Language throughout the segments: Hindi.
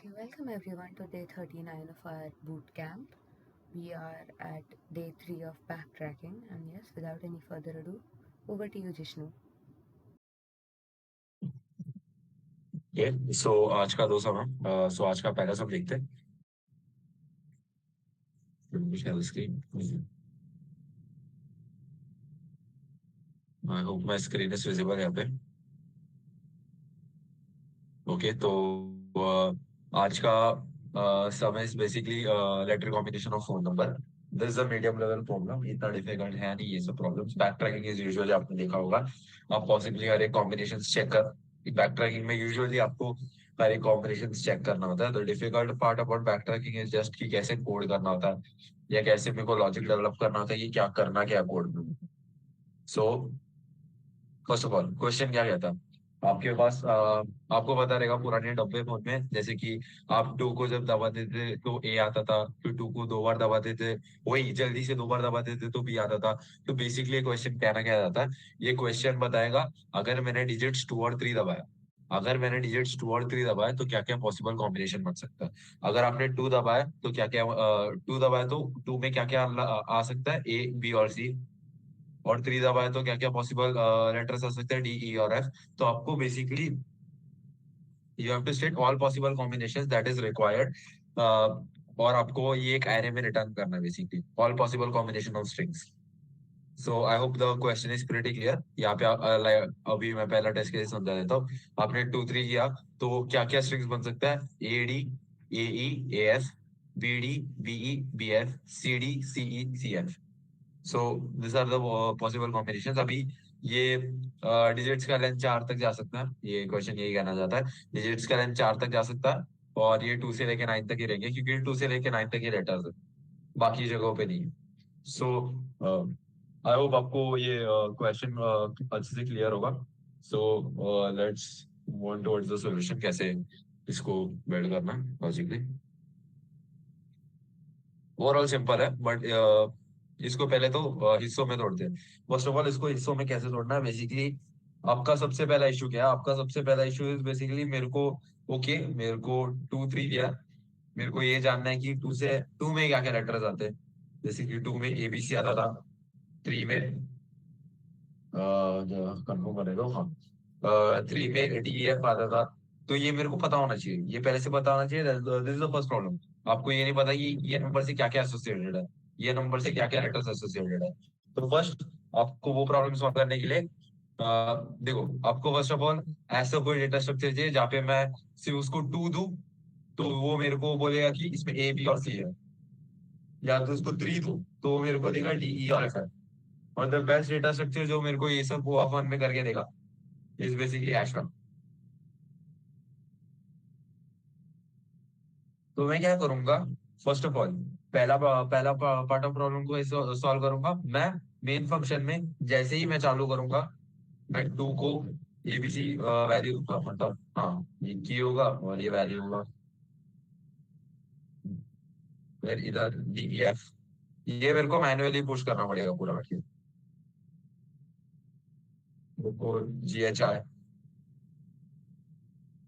Okay, welcome everyone to day 39 of our boot camp. We are at day 3 of backtracking, and yes, without any further ado, over to you, Jishnu. सो आज का दो समय सो आज का पहला सब देखते हैं। शायद screen I hope my screen is visible यहाँ पे। ओके तो आज का समय is basically letter combination of phone number. This is a medium level problem, इतना डिफिकल्ट है नहीं ये सब problems. Backtracking is usually आपने देखा होगा, आप पॉसिबली हर एक कॉम्बिनेशन चेक कर। बैक ट्रैकिंग में यूजुअली आपको हर एक कॉम्बिनेशन चेक करना होता है। The difficult part about backtracking is just कि कैसे कोड करना होता है या कैसे मेरे को लॉजिक डेवलप करना होता है, ये क्या करना क्या कोड में। So first of all question क्या कहता है आपके पास, आपको पता रहेगा पुराने डब्बे फोन में, जैसे कि आप टू को जब दबा देते तो ए आता था, फिर टू को दो बार दबा देते, वही जल्दी से दो बार दबा देते तो बी आता था। तो बेसिकली क्वेश्चन कहना क्या जाता है, ये क्वेश्चन बताएगा अगर मैंने डिजिट्स टू और थ्री दबाया, अगर मैंने डिजिट्स टू और थ्री दबाया तो क्या क्या पॉसिबल कॉम्बिनेशन बन सकता है। अगर आपने टू दबाया तो क्या क्या, टू दबाया तो टू में क्या क्या आ सकता है, ए बी और सी। और थ्री दबाए तो क्या क्या पॉसिबल लेटर्स आ सकते हैं, डी ई और एफ। तो आपको basically you have to state all possible combinations that is required, और आपको ये एक एरे में रिटर्न करना है basically all possible combination of strings. So I hope the question is pretty clear. यहाँ पे अभी मैं पहला टेस्ट केस समझा देता हूँ। आपने टू थ्री किया तो क्या क्या स्ट्रिंग्स बन सकता है, A D, A E, A F, B D, B E, B F, C D, C E, C F. So this are the possible combination. अभी ये डिजिट्स का लेंथ चार तक जा सकता है, ये क्वेश्चन यही कहना चाहता है, डिजिट्स का लेंथ चार तक जा सकता है। और ये टू से लेके नाइन तक ही रहेंगे क्योंकि टू से लेके नाइन तक ही लेटर्स है, बाकी जगहों पे नहीं है। सो आई होप आपको ये क्वेश्चन अच्छे से क्लियर होगा। So let's move on towards the solution, कैसे इसको बिल्ड करना है लॉजिकली। ओवरऑल सिंपल है बट इसको पहले तो हिस्सों में तोड़ते हैं। फर्स्ट ऑफ ऑल इसको हिस्सों में कैसे तोड़ना है, बेसिकली आपका सबसे पहला इशू क्या है, आपका सबसे पहला इशू इज बेसिकली मेरे को, ओके मेरे को टू थ्री दिया, मेरे को ये जानना है कि टू से टू में क्या क्या लेटर्स आते हैं। जैसे कि टू में एबीसी आता था, थ्री में कंफर्म कर दो, हाँ थ्री में डी एफ आता था। तो ये मेरे को पता होना चाहिए, ये पहले से पता होना चाहिए। This is the first problem. आपको ये नहीं पता कि ये नंबर से क्या क्या एसोसिएटेड है, ये नंबर से क्या क्या लेटर्स एसोसिएटेड है। तो फर्स्ट आपको वो प्रॉब्लम सॉल्व करने के लिए देखो, आपको फर्स्ट ऑफ ऑल ऐसा कोई डेटा स्ट्रक्चर चाहिए जहाँ पे मैं सिर्फ उसको टू दूं तो वो मेरे को बोलेगा कि इसमें ए बी और सी है, या तो उसको थ्री दूं तो वो मेरे को देगा डी ई और एफ है। और द बेस्ट डेटा स्ट्रक्चर जो मेरे को ये सब वो वन में करके देगा इज बेसिकली एशरम। तो मैं क्या करूंगा, फर्स्ट ऑफ ऑल पहला पहला पार्ट ऑफ प्रॉब्लम को सॉल्व करूंगा मैं मेन फंक्शन में। जैसे ही मैं चालू करूंगा, मैं टू को एबीसी वैल्यू दूंगा, मतलब हाँ ये की होगा और ये वैल्यू होगा, फिर इधर डी एफ। ये मेरे को मैन्युअली पुश करना पड़ेगा पूरा वैल्यू को जी एच आई,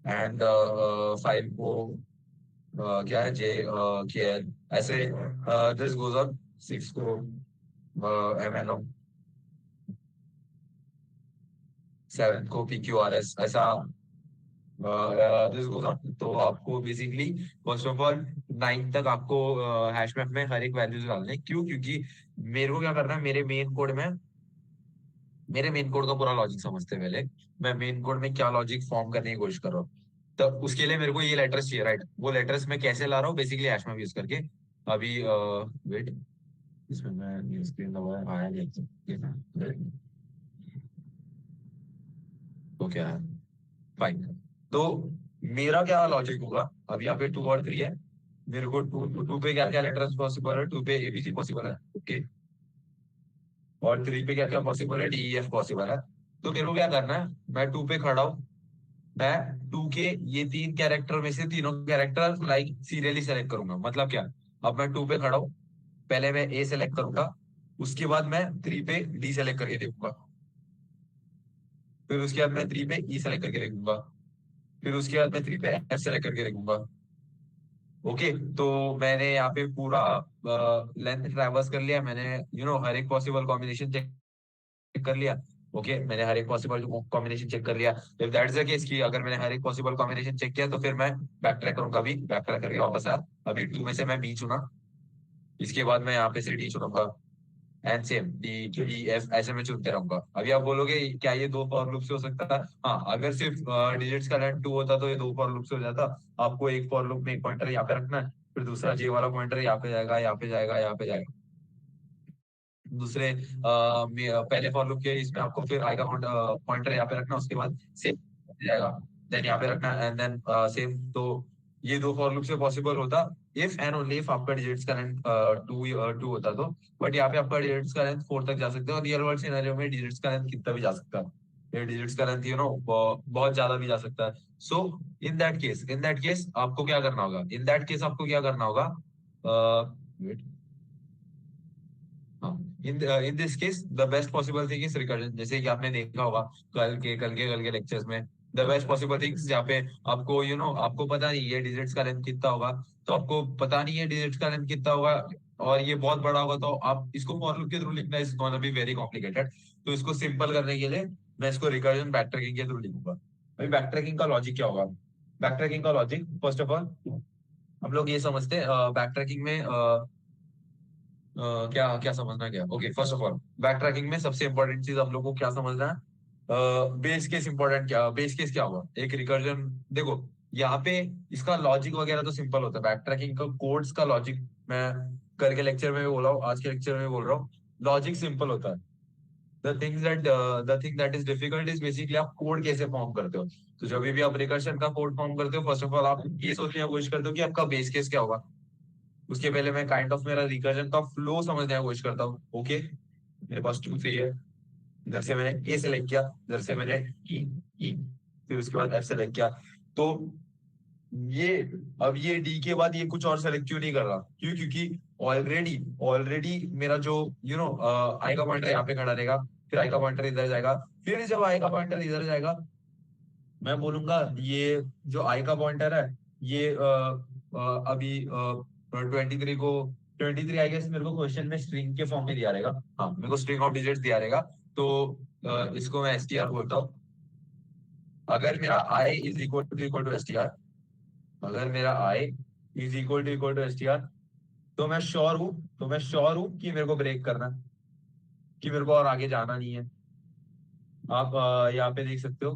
एंड फाइव को क्या है जे के एल, ऐसे दिस गोज ऑन। सिक्स को एम एन ओ, सेवन को पी क्यू आर एस, ऐसा दिस गोज ऑन। तो आपको basically first of all nine तक आपको हैश मैप में हर एक वैल्यूज डालने, क्यों, क्योंकि मेरे को क्या करना है, मेरे मेन कोड में, मेरे मेन कोड का पूरा लॉजिक समझते हैं पहले। मैं मेन कोड में क्या लॉजिक फॉर्म करने की कोशिश कर रहा हूँ, तो उसके लिए मेरे को ये लेटर्स चाहिए, राइट। वो लेटर्स मैं कैसे ला रहा हूँ, बेसिकली हैश मैप यूज करके। अभी वेट, इसमें मैं स्क्रीन दबाया आया नहीं तो क्या है, फाइन। तो मेरा क्या लॉजिक होगा, अब यहाँ पे टू और थ्री है, मेरे को टू टू पे क्या क्या लेटर्स पॉसिबल है, टू पे एबीसी पॉसिबल है, ओके। और थ्री पे क्या क्या पॉसिबल है, डी ई एफ पॉसिबल है। तो मेरे को क्या करना है, मैं टू पे खड़ा हूँ, मैं टू के ये तीन कैरेक्टर में से तीनों कैरेक्टर लाइक सीरियली सेलेक्ट करूंगा। मतलब क्या, अब मैं टू पे खड़ा हूँ, पहले मैं ए सेलेक्ट करूंगा, उसके बाद मैं थ्री पे डी सेलेक्ट करके देखूंगा, फिर उसके बाद मैं थ्री पे ई सेलेक्ट करके देखूंगा, फिर उसके बाद मैं थ्री पे एफ सेलेक्ट करके देखूंगा, ओके, तो मैंने यहाँ पे पूरा लेंथ ट्रैवर्स कर लिया, मैंने हर एक पॉसिबल कॉम्बिनेशन चेक कर लिया। ओके, मैंने हर एक पॉसिबल कॉम्बिनेशन चेक कर लिया। इफ दैट्स द केस कि अगर मैंने हर एक पॉसिबल कॉम्बिनेशन चेक किया, तो फिर मैं बैक ट्रैक करूंगा, अभी बैक ट्रैक करके वापस आया। अभी टू में से मैं बी चुना, इसके बाद मैं यहाँ पे से डी चुनूंगा, and same D E F ऐसे में चुनते रहूंगा। अभी आप बोलोगे क्या ये दो फॉर लूप से हो सकता है? हाँ, अगर सिर्फ डिजिट्स का लेंथ 2 होता तो ये दो फॉर लूप से हो जाता। आपको एक फॉर लूप में एक पॉइंटर यहाँ पे रखना है, फिर दूसरा जे वाला पॉइंटर यहाँ पे जाएगा, यहाँ पे जाएगा, यहाँ पे जाएगा। दूसरे पहले फॉर लूप के इसमें आपको फिर आएगा पॉइंटर यहाँ पे रखना, उसके बाद सेम जाएगा, देन यहाँ पे रखना, एंड देन सेम। तो ये दो फॉर लूप से पॉसिबल होता इफ एंड ओनली इफ आपका डिजिट्स का लेंथ टू होता तो। बट यहाँ पे आपका डिजिट्स का लेंथ 4 तक जा सकते हो, और रियल वर्ल्ड सिनेरियो में डिजिट्स का लेंथ कितना भी जा सकता है। ये डिजिट्स का लेंथ बहुत ज्यादा भी जा सकता है। सो इन दैट केस आपको क्या करना होगा? इन दैट केस आपको क्या करना होगा? Wait, in this case the best possible thing is recursion. जैसे कि आपने देखा होगा कल के लेक्चर्स में, द बेस्ट पॉसिबल थिंग्स जहाँ पे आपको आपको पता नहीं है डिजिट्स का लेंथ कितना होगा, तो आपको पता नहीं है डिजिट्स का लेंथ कितना होगा, और ये बहुत बड़ा होगा, तो आप इसको फॉर लूप के थ्रू लिखना is gonna be very complicated. तो इसको सिंपल करने के लिए मैं इसको रिकर्जन बैक ट्रैकिंग के थ्रू लिखूंगा। अभी बैक ट्रैकिंग का लॉजिक क्या होगा? बैक ट्रैकिंग का लॉजिक फर्स्ट ऑफ ऑल हम लोग ये समझते हैं, बैक ट्रैकिंग में क्या क्या समझना क्या? Okay, first of all back tracking में सबसे इंपॉर्टेंट चीज हम लोग को क्या समझना है? बेस केस इंपॉर्टेंट, क्या बेस केस क्या होगा? एक रिकर्जन। देखो यहाँ पे इसका लॉजिक वगैरह तो सिंपल होता है, बैक ट्रैकिंग का कोड्स का लॉजिक मैं करके लेक्चर में भी बोल रहा हूँ, आज के लेक्चर में भी बोल रहा हूँ। लॉजिक सिंपल होता है। The thing that is difficult is basically आप कोड कैसे फॉर्म करते हो। तो जब भी आप रिकर्शन का कोड फॉर्म करते हो, फर्स्ट ऑफ ऑल आप ये सोचने की कोशिश करते हो कि आपका बेस केस क्या होगा। उसके पहले मैं काइंड ऑफ मेरा रिकर्जन का फ्लो समझने की कोशिश करता हूँ। ओके, मेरे पास टू थ्री है, इधर से मैंने ए सेलेक्ट किया, इधर से मैंने ई, फिर उसके बाद एफ सेलेक्ट किया। तो ये अब ये डी के बाद ये कुछ और सेलेक्ट क्यों नहीं कर रहा? क्यों? क्योंकि ऑलरेडी ऑलरेडी मेरा जो आई का पॉइंटर यहाँ पे खड़ा रहेगा, फिर आई का पॉइंटर इधर जाएगा, फिर जब आई का पॉइंटर इधर जाएगा, मैं बोलूंगा ये जो आई का पॉइंटर है, ये अभी 23 को 23 आई गेस मेरे को क्वेश्चन में स्ट्रिंग के फॉर्म में दिया रहेगा। हाँ, मेरे को स्ट्रिंग ऑफ डिजिट्स दिया रहेगा। तो इसको मैं एसटीआर बोलता हूँ। अगर मेरा I is equal to STR, अगर मेरा I is equal to STR, तो मैं श्योर हूँ कि मेरे को ब्रेक करना है, कि मेरे को और आगे जाना नहीं है। आप यहाँ पे देख सकते हो,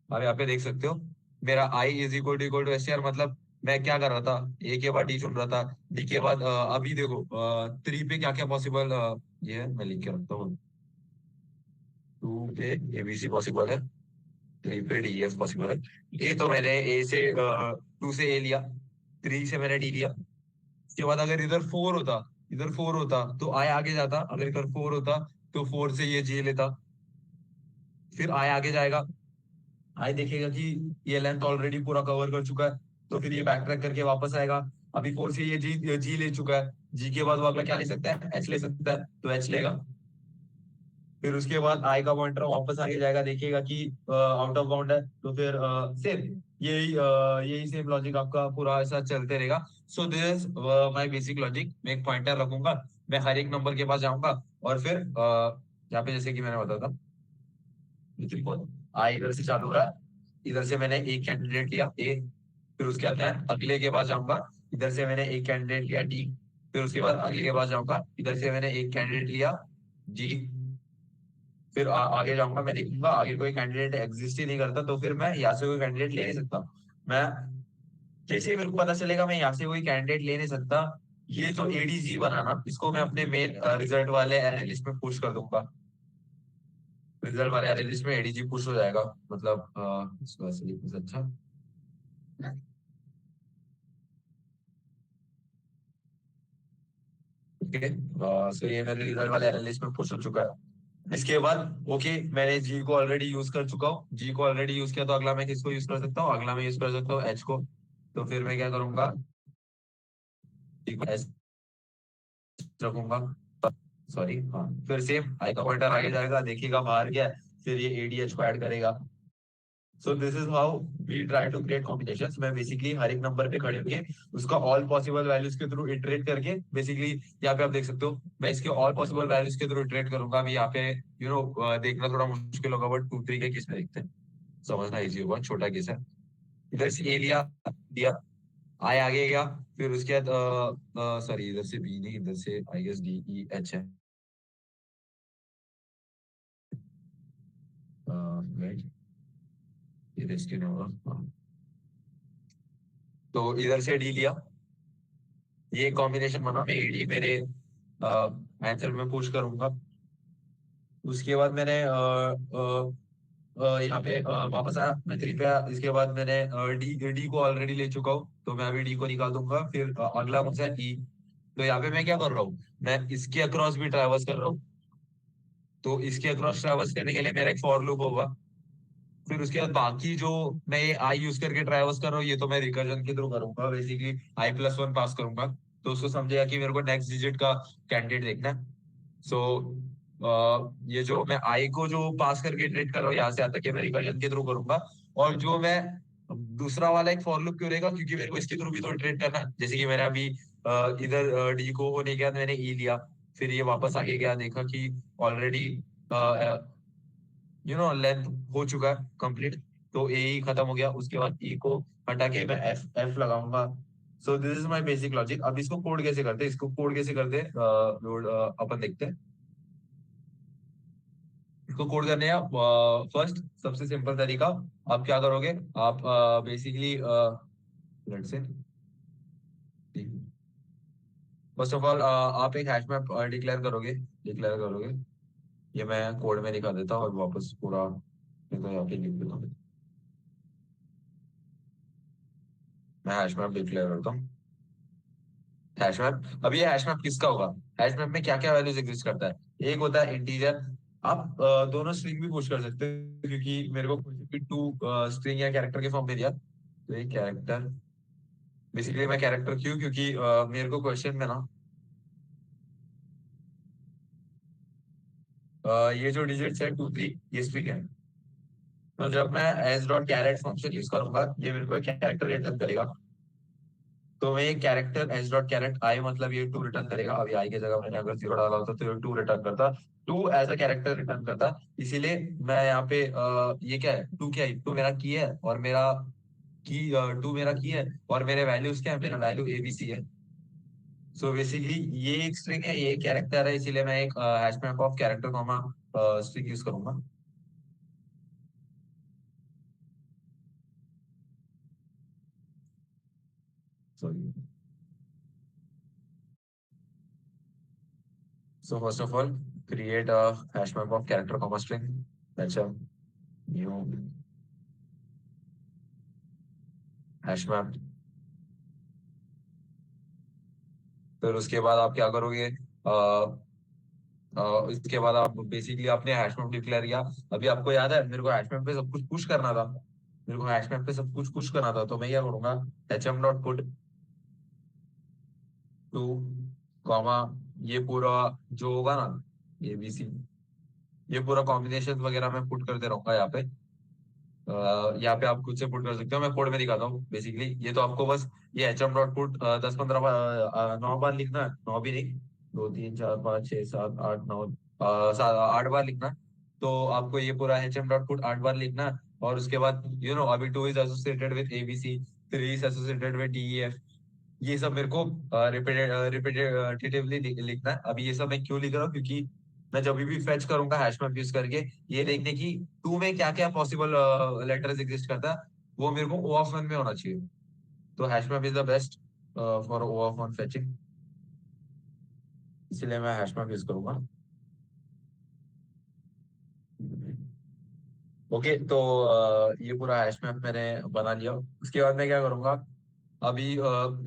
आप यहाँ पे देख सकते हो, मेरा I is equal to S R, मतलब मैं क्या कर रहा था? ए के बाद डी चुन रहा था, डी के बाद अभी देखो 3 पे क्या क्या पॉसिबल, ये है, मैं लिख के रखता हूँ। 2 पे एबीसी पॉसिबल है, 3 पे डी एफ पॉसिबल है। ए तो मैंने ए से 2 से ए लिया, 3 से मैंने डी लिया। उसके बाद अगर इधर फोर होता तो आई आगे जाता, अगर इधर 4 होता तो 4 से ये जी लेता, फिर आई आगे जाएगा, आई देखेगा कि ये लेंथ ऑलरेडी पूरा कवर कर चुका है, तो फिर ये बैक ट्रैक करके वापस आएगा। अभी 4 से ये जी जी ले चुका है, जी के बाद वो अगला क्या ले सकता है? एच ले सकता है, तो एच लेगा। फिर उसके बाद आई का पॉइंटर वापस आगे जाएगा, देखेगा कि आउट ऑफ बाउंड है, तो फिर सेम यही सेम लॉजिक आपका पूरा ऐसा चलते रहेगा। So this my basic logic. मैं एक पॉइंटर रखूंगा, मैं हर एक नंबर के पास जाऊंगा, और फिर यहाँ पे जैसे कि मैंने बताया था, आई इधर से चालू हो रहा है, इधर से मैंने एक कैंडिडेट लिया ए, फिर उसके बाद मैं अगले के पास जाऊंगा, इधर से मैंने एक कैंडिडेट लिया डी, फिर उसके बाद अगले के पास जाऊंगा, इधर से मैंने एक कैंडिडेट लिया जी, फिर आगे जाऊंगा, मैं देखूंगा आगे कोई कैंडिडेट एग्जिस्ट ही नहीं करता, तो फिर मैं यहाँ से कोई कैंडिडेट ले नहीं सकता। मैं जैसे ही मेरे को पता चलेगा मैं यहाँ से कोई कैंडिडेट ले नहीं सकता, ये जो एडीजी बनाना, इसको मैं अपने मेन रिजल्ट वाले एनालिस्ट में पुश कर दूंगा। रिजल्ट वाले एनालिस्ट में एडीजी पुश हो जाएगा, मतलब इसको ऐसे लिखने से अच्छा। ओके, सो ये मेरे रिजल्ट वाले एनालिस्ट में पुश हो चुका है। इसके बाद ओके, मैंने जी को ऑलरेडी यूज कर चुका हूँ, जी को ऑलरेडी यूज किया, तो अगला मैं किसको यूज कर सकता हूँ? अगला मैं यूज कर सकता हूँ एच को। तो फिर मैं क्या करूंगा? एच रखूंगा, सॉरी हाँ, फिर सेम आई का पॉइंटर आगे जाएगा, देखिएगा बाहर गया है, फिर ये एडीएच को ऐड करेगा, so this is how we try to create combinations. मैं बेसिकली हर एक नंबर पे खड़े होके उसका ऑल पॉसिबल वैल्यूज के थ्रू इटरेट करके, बेसिकली यहाँ पे आप देख सकते हो मैं इसके ऑल पॉसिबल वैल्यूज के थ्रू इटरेट करूंगा। अभी यहाँ पे देखना थोड़ा मुश्किल होगा, बट 2 3 के केस में देखते हैं, समझना इजी होगा, छोटा केस है। इधर से ए लिया, दिया, आई आगे गया, फिर उसके बाद सॉरी इधर से बी नहीं, इधर से I guess D E H है। राइट, इधर इसके तो इधर से डी लिया, ये कॉम्बिनेशन बना, मैं डी मेरे आंसर में पुश करूंगा। उसके बाद मैंने यहाँ पे वापस आया, मैं 3 पे आया। इसके बाद मैंने डी डी को ऑलरेडी ले चुका हूँ, तो मैं अभी डी को निकाल दूंगा। फिर अगला कौन सा है, ई। तो यहाँ पे मैं क्या कर रहा हूँ, मैं इसके अक्रॉस भी ट्रैवर्स कर रहा हूँ। तो इसके अक्रॉस ट्रैवर्स करने के लिए मेरा एक फॉर लूप होगा। फिर उसके बाद बाकी जो मैं ये आई यूज करके ट्रैवर्स कर रहा हूँ, ये तो मैं रिकर्जन के थ्रू करूंगा, बेसिकली i+1 पास करूंगा। तो उसको समझेगा कि मेरे को नेक्स्ट डिजिट का कैंडिडेट देखना है। सो ये जो मैं आई को जो पास करके ट्रेड कर रहा हूँ यहाँ से आता है, मैं रिकर्जन के थ्रू करूंगा। और जो मैं दूसरा वाला एक फॉर लूप क्यों रहेगा, क्योंकि मेरे को इसके थ्रू भी तो ट्रेड करना है। जैसे कि मैंने अभी इधर डी को होने के बाद मैंने ई लिया, फिर ये वापस आगे गया, देखा कि ऑलरेडी लेंथ हो चुका है कंप्लीट, तो ए ही खत्म हो गया। उसके बाद ई को हटा के मैं एफ एफ लगाऊंगा। सो this is my basic logic. अब इसको कोड कैसे करते हैं, इसको कोड कैसे करते हैं, अपन देखते हैं। इसको कोड करने का फर्स्ट सबसे सिंपल तरीका, आप क्या करोगे, आप basically let's say first of all आप एक हैश मैप डिक्लेयर करोगे। ये मैं कोड में दिखा देता हूँ और वापस पूरा तो यहाँ पे लिख देता हूँ। मैं हैश मैप डिक्लेयर करता हूँ। हैश मैप, अब ये हैश मैप किसका होगा, हैश मैप में क्या क्या वैल्यूज एग्जिस्ट करता है। एक होता है इंटीजर, आप दोनों स्ट्रिंग भी पुश कर सकते हो, क्योंकि मेरे को टू स्ट्रिंग या कैरेक्टर के फॉर्म में दिया, तो एक कैरेक्टर, बेसिकली मैं कैरेक्टर क्यों, क्योंकि मेरे को क्वेश्चन में ना ये जो डिजिट्स है 2 3 ये स्ट्रिंग है। तो जब मैं S dot charAt function use करूंगा, ये मेरे को कैरेक्टर रिटर्न करेगा। तो मैं ये कैरेक्टर एस डॉट कैरेट आई, मतलब ये टू रिटर्न करेगा। अभी आई की जगह मैंने अगर 0 डाला होता तो ये टू रिटर्न करता, two as a character return करता। इसीलिए मैं यहाँ पे ये क्या है, टू क्या है, टू मेरा की है, और मेरा की टू मेरा की है, और मेरे वैल्यूज क्या है, मेरा वैल्यू एबीसी है। सो बेसिकली ये एक स्ट्रिंग है, ये कैरेक्टर है, इसीलिए मैं एक hash map of character comma string use करूंगा। Sorry. So first of all, create a hash map of character comma string. That's a new hash map. फिर उसके बाद आप क्या करोगे, इसके बाद आप बेसिकली आपने हैश मैप डिक्लेयर किया। अभी आपको याद है मेरे को हैश मैप पे सब कुछ पुश करना था, मेरे को हैश मैप पे सब कुछ पुश करना था, तो मैं क्या करूंगा, H M dot put two comma, ये पूरा जो होगा ना, एबीसी, ये पूरा कॉम्बिनेशन वगैरह मैं पुट करते रहूंगा यहाँ पे। यहाँ पे आप खुद से पुट कर सकते हो, मैं कोड में दिखाता हूँ। बेसिकली ये तो आपको बस ये एच एम डॉट पुट 10 15 बार 9 बार लिखना है, 9 भी नहीं, 2 3 4 5 6 7 8 9 8 बार लिखना है। तो आपको ये पूरा एच एम डॉट पुट 8 बार लिखना है। और उसके बाद अभी two is associated with ABC, three is associated with DEF, ये सब मेरे को रिपीटेटिवली लिखना है। अभी ये सब मैं क्यों लिख रहा हूँ, क्योंकि मैं जब भी फैच करूंगा हैश मैप यूज करके, ये देखने की टू में क्या क्या पॉसिबल लेटर्स एग्जिस्ट करता है, वो मेरे को ओ ऑफ वन में होना चाहिए। तो hash map is the best for O of one fetching, इसीलिए मैं हैश मैप यूज करूंगा। ओके, तो ये पूरा हैश मैप मैंने बना लिया। उसके बाद मैं क्या करूंगा, अभी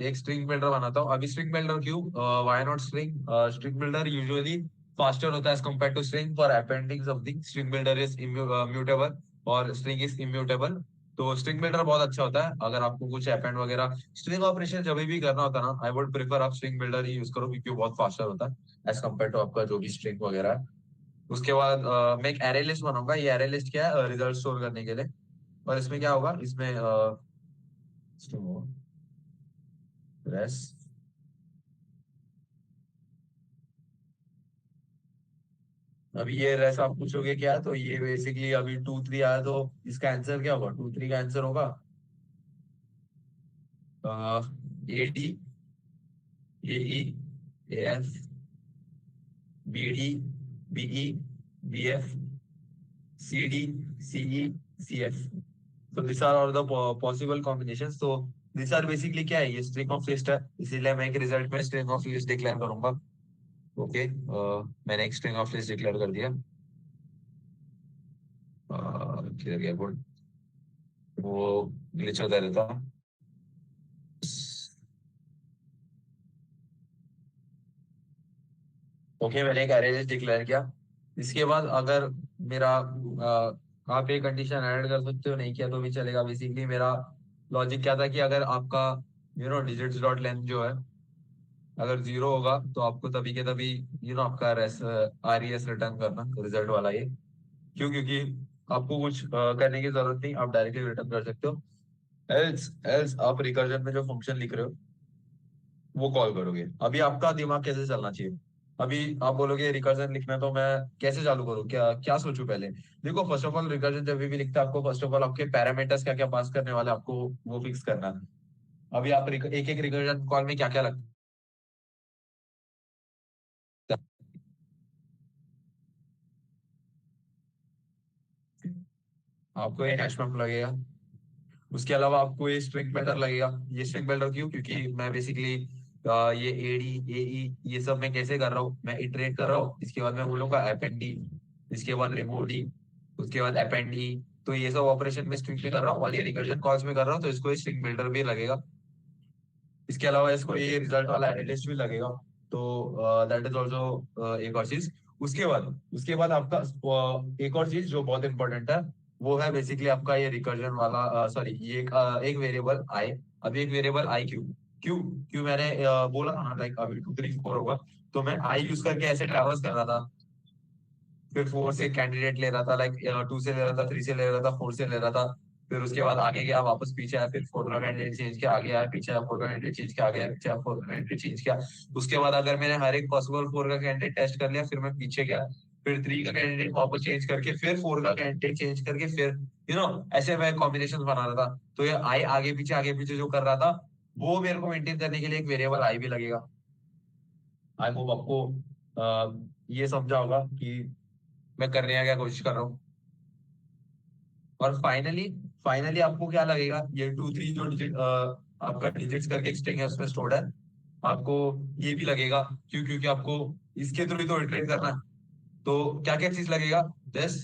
एक स्ट्रिंग बिल्डर बनाता हूँ। अभी स्ट्रिंग बिल्डर क्यों, why not string, string builder usually faster होता है as compare to string for appending something. String builder is mutable और स्ट्रिंग इज इम्यूटेबल। तो स्ट्रिंग बिल्डर बहुत अच्छा होता है अगर आपको कुछ अपेंड वगैरह स्ट्रिंग ऑपरेशन जब भी करना होता है ना, आई वुड प्रेफर आप स्ट्रिंग बिल्डर ही यूज करो, क्योंकि वो बहुत फास्टर होता है एज कम्पेयर टू आपका जो भी स्ट्रिंग वगैरह है। उसके बाद मैं एक एरे लिस्ट बनाऊंगा। ये एरे लिस्ट क्या है, रिजल्ट स्टोर करने के लिए। और इसमें क्या होगा, इसमें रेस, अभी ये रेस आप पूछोगे क्या, तो ये बेसिकली अभी 2 3 आया, तो इसका आंसर क्या होगा, 2 3 का आंसर होगा A D, A E, A F, B D, B E, B F, C D, C E, C F. तो this are all the possible combinations. तो दिस आर बेसिकली क्या है, ये स्ट्रिंग ऑफ लिस्ट है, इसीलिए मैं एक रिजल्ट में स्ट्रिंग ऑफ लिस्ट डिक्लेयर करूंगा। ओके, मैंने एक स्ट्रिंग ऑफ लिस्ट डिक्लेयर कर दिया। किधर गया कोड, वो ग्लिच होता रहता। ओके, मैंने एक अरे लिस्ट डिक्लेयर किया। इसके बाद अगर मेरा आप एक कंडीशन ऐड कर सकते हो, नहीं किया तो भी चलेगा। बेसिकली मेरा लॉजिक क्या था कि अगर आपका डिजिट्स डॉट लेंथ जो है अगर 0 होगा, तो आपको तभी के तभी आपका आर ई एस रिटर्न करना, रिजल्ट वाला ये। क्यों? क्योंकि आपको कुछ करने की जरूरत नहीं, आप डायरेक्टली रिटर्न कर सकते हो। एल्स एल्स आप रिकर्जन में जो फंक्शन लिख रहे हो वो कॉल करोगे। अभी आपका दिमाग कैसे चलना चाहिए, अभी आप बोलोगे रिकर्जन लिखना, तो मैं कैसे चालू करूँ, क्या क्या सोचूं पहले। देखो, फर्स्ट ऑफ ऑल रिकर्जन जब भी लिखते हैं, आपको फर्स्ट ऑफ ऑल आपके पैरामीटर्स क्या क्या पास करने वाले हैं, आपको वो फिक्स करना है। अभी आप एक एक रिकर्जन कॉल में क्या क्या लगता है, आपको एक हैश मैप लगेगा। उसके अलावा आपको ये स्ट्रिंग बिल्डर लगेगा। ये स्ट्रिंग बिल्डर क्यों? क्योंकि मैं बेसिकली ये एडी, ए ई, ये सब मैं कैसे कर रहा हूँ, मैं इटरेट कर रहा हूँ। इसके बाद मैं बोलूंगा अपेंड डी, इसके बाद रिमूव डी, उसके बाद अपेंड ई। तो ये सब ऑपरेशन में स्ट्रिंग पे कर रहा हूँ और ये रिकर्जन कॉल्स में कर रहा हूँ, तो इसको स्ट्रिंग बिल्डर भी लगेगा। इसके अलावा इसको ये रिजल्ट वाला एनालिस्ट भी लगेगा। तो दैट इज ऑल्सो एक और चीज। उसके बाद आपका एक और चीज जो बहुत इंपॉर्टेंट है, वो है बेसिकली आपका ये रिकर्जन वाला, सॉरी, ये एक वेरिएबल आई। अभी एक variable I Q, Q Q मैंने बोला ना, लाइक अभी 2 3 4 होगा। तो मैं आई यूज करके ऐसे ट्रैवर्स कर रहा था, फिर 4 से कैंडिडेट ले रहा था, लाइक 2 से ले रहा था, 3 से ले रहा था, 4 से ले रहा था। फिर उसके बाद आगे गया, वापस पीछे आया, फिर 4 का कैंडिडेट चेंज किया, आगे आया, पीछे आया, 4 का कैंडिडेट चेंज किया, आगे आया, पीछे आया, 4 का कैंडिडेट चेंज किया। उसके बाद अगर मैंने हर एक पॉसिबल 4 का कैंडिडेट टेस्ट कर लिया, फिर मैं पीछे गया, फिर 3 का कैंडिडेट वापस चेंज करके, फिर 4 का कैंडिडेट चेंज करके, फिर ऐसे मैं कॉम्बिनेशन बना रहा था। तो ये आई आगे पीछे जो कर रहा था, वो मेरे को मेंटेन करने के लिए एक वेरिएबल आई भी लगेगा। आई होप आपको ये समझा होगा कि मैं करने का क्या कोशिश कर रहा हूँ। और फाइनली फाइनली आपको क्या लगेगा, ये 2 3 जो डिजिट आपका डिजिट्स करके एक स्ट्रिंग है उसमें स्टोर्ड है, आपको ये भी लगेगा। क्यों? क्योंकि आपको इसके थ्रू ही तो इटरेट करना है। तो क्या क्या चीज लगेगा, दिस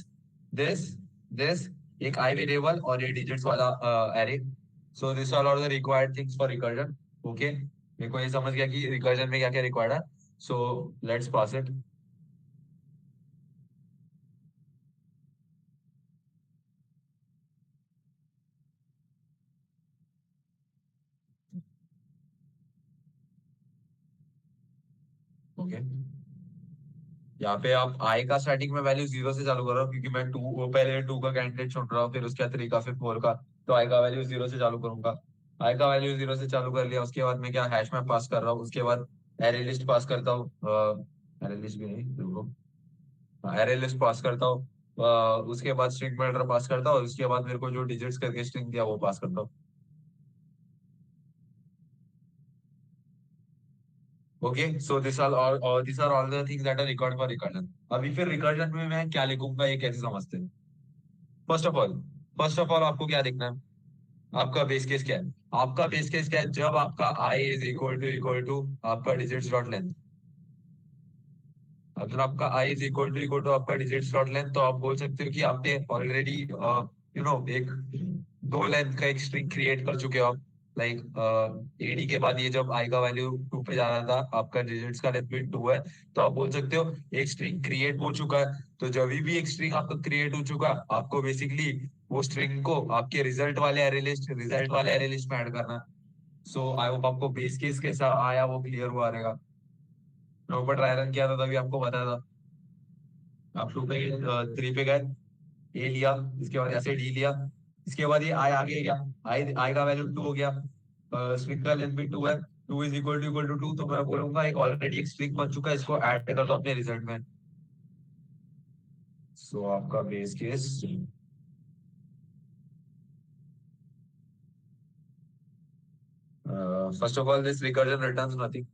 दिस दिस, एक आई वेरिएबल और ये डिजिट्स वाला array. So this all are the required things for recursion. Okay, मेरे को ये समझ गया कि रिकर्जन में क्या क्या रिक्वायर्ड है। So let's pass it. Okay, यहाँ पे आप आई का स्टार्टिंग में वैल्यू 0 से चालू कर रहा हूँ, क्योंकि मैं पहले 2 का कैंडिडेट चुन रहा हूँ, फिर उसके बाद 3 का, फिर 4 का। तो आई का वैल्यू 0 से चालू करूंगा। आई का वैल्यू 0 से चालू कर लिया, उसके बाद मैं क्या हैश में पास कर रहा हूँ, उसके बाद एरे लिस्ट पास करता हूँ। एरे लिस्ट भी नहीं, रुको, एरे लिस्ट पास करता हूँ। उसके बाद स्ट्रिंग बिल्डर पास करता हूँ, उसके बाद मेरे को जो डिजिट्स करके स्ट्रिंग दिया वो पास करता हूँ। Okay, so this are all the things that are record for recursion. अभी फिर रिकर्जन में मैं क्या लिखूंगा, ये कैसे समझते हैं। First of all first of all आपको क्या देखना है, आपका बेस केस क्या है। आपका बेस केस क्या है, जब आपका आई इज इक्वल टू आपका डिजिट्स डॉट लेंथ। अगर आपका आई इज इक्वल टू आपका डिजिट्स डॉट लेंथ, तो आप बोल सकते हो कि आपने ऑलरेडी एक 2 लेंथ का एक स्ट्रिंग क्रिएट कर चुके हो आप। लाइक एडी के बाद ये जब आई का वैल्यू 2 पे जा रहा था, आपका डिजिट्स का लेंथ भी 2 है, तो आप बोल सकते हो एक स्ट्रिंग क्रिएट हो चुका है। तो जब भी एक स्ट्रिंग आपका क्रिएट हो चुका, आपको बेसिकली वो स्ट्रिंग को आपके रिजल्ट वाले एरे लिस्ट में ऐड करना। सो आई होप आपको बेस केस कैसा आया वो क्लियर हुआ रहेगा। ऊपर ट्राई रन किया था तभी आपको पता था। आप 2 पे 3 पे गए, ए लिया, इसके बाद ऐसे डी लिया, इसके बाद ये आई आगे गया, आई का वैल्यू 2 हो गया, स्ट्रिंग का लेंथ भी 2 है, 2 इज इक्वल टू 2, तो मैं बोलूंगा एक ऑलरेडी एक स्ट्रिंग बन चुका है, इसको ऐड कर दो अपने रिजल्ट में। सो आपका base case first of all this recursion returns nothing,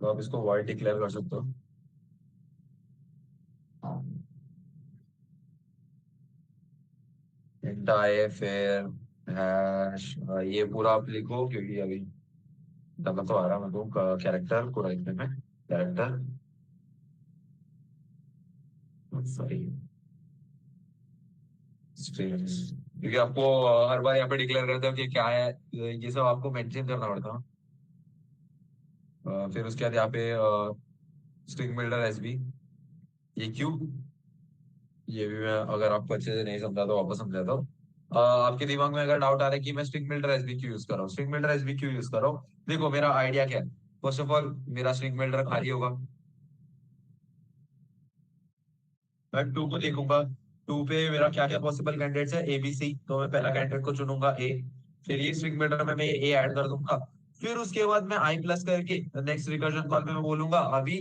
तो आप इसको वॉइड डिक्लेयर कर सकते हो। इंट आई फिर हैश, ये पूरा आप लिखो क्योंकि अभी डबल तो आ रहा है मेरे को, कैरेक्टर पूरा लिखने में, कैरेक्टर सॉरी स्ट्रिंग्स, क्योंकि आपको हर बार यहाँ पे डिक्लेयर करते हो कि क्या है, ये सब आपको मेंशन करना पड़ता है। फिर उसके बाद यहाँ पे स्ट्रिंग बिल्डर एसबी, ये क्यों, ये भी मैं अगर आपको अच्छे से नहीं समझा तो वापस समझाता हूँ। आपके दिमाग में अगर डाउट आ रहा है कि मैं स्ट्रिंग बिल्डर एसबी क्यों यूज कर रहा हूँ, स्ट्रिंग बिल्डर एसबी क्यों यूज कर रहा हूँ, देखो मेरा आइडिया क्या है। फर्स्ट ऑफ ऑल मेरा स्ट्रिंग बिल्डर खाली होगा, मैं टू को देखूंगा, टू पे मेरा क्या क्या पॉसिबल कैंडिडेट्स है, ए बी सी, तो मैं पहला कैंडिडेट को चुनूंगा ए, फिर ये स्ट्रिंग बिल्डर में मैं ए ऐड कर दूंगा, फिर उसके बाद मैं आई प्लस करके नेक्स्ट रिकर्जन कॉल में मैं बोलूंगा अभी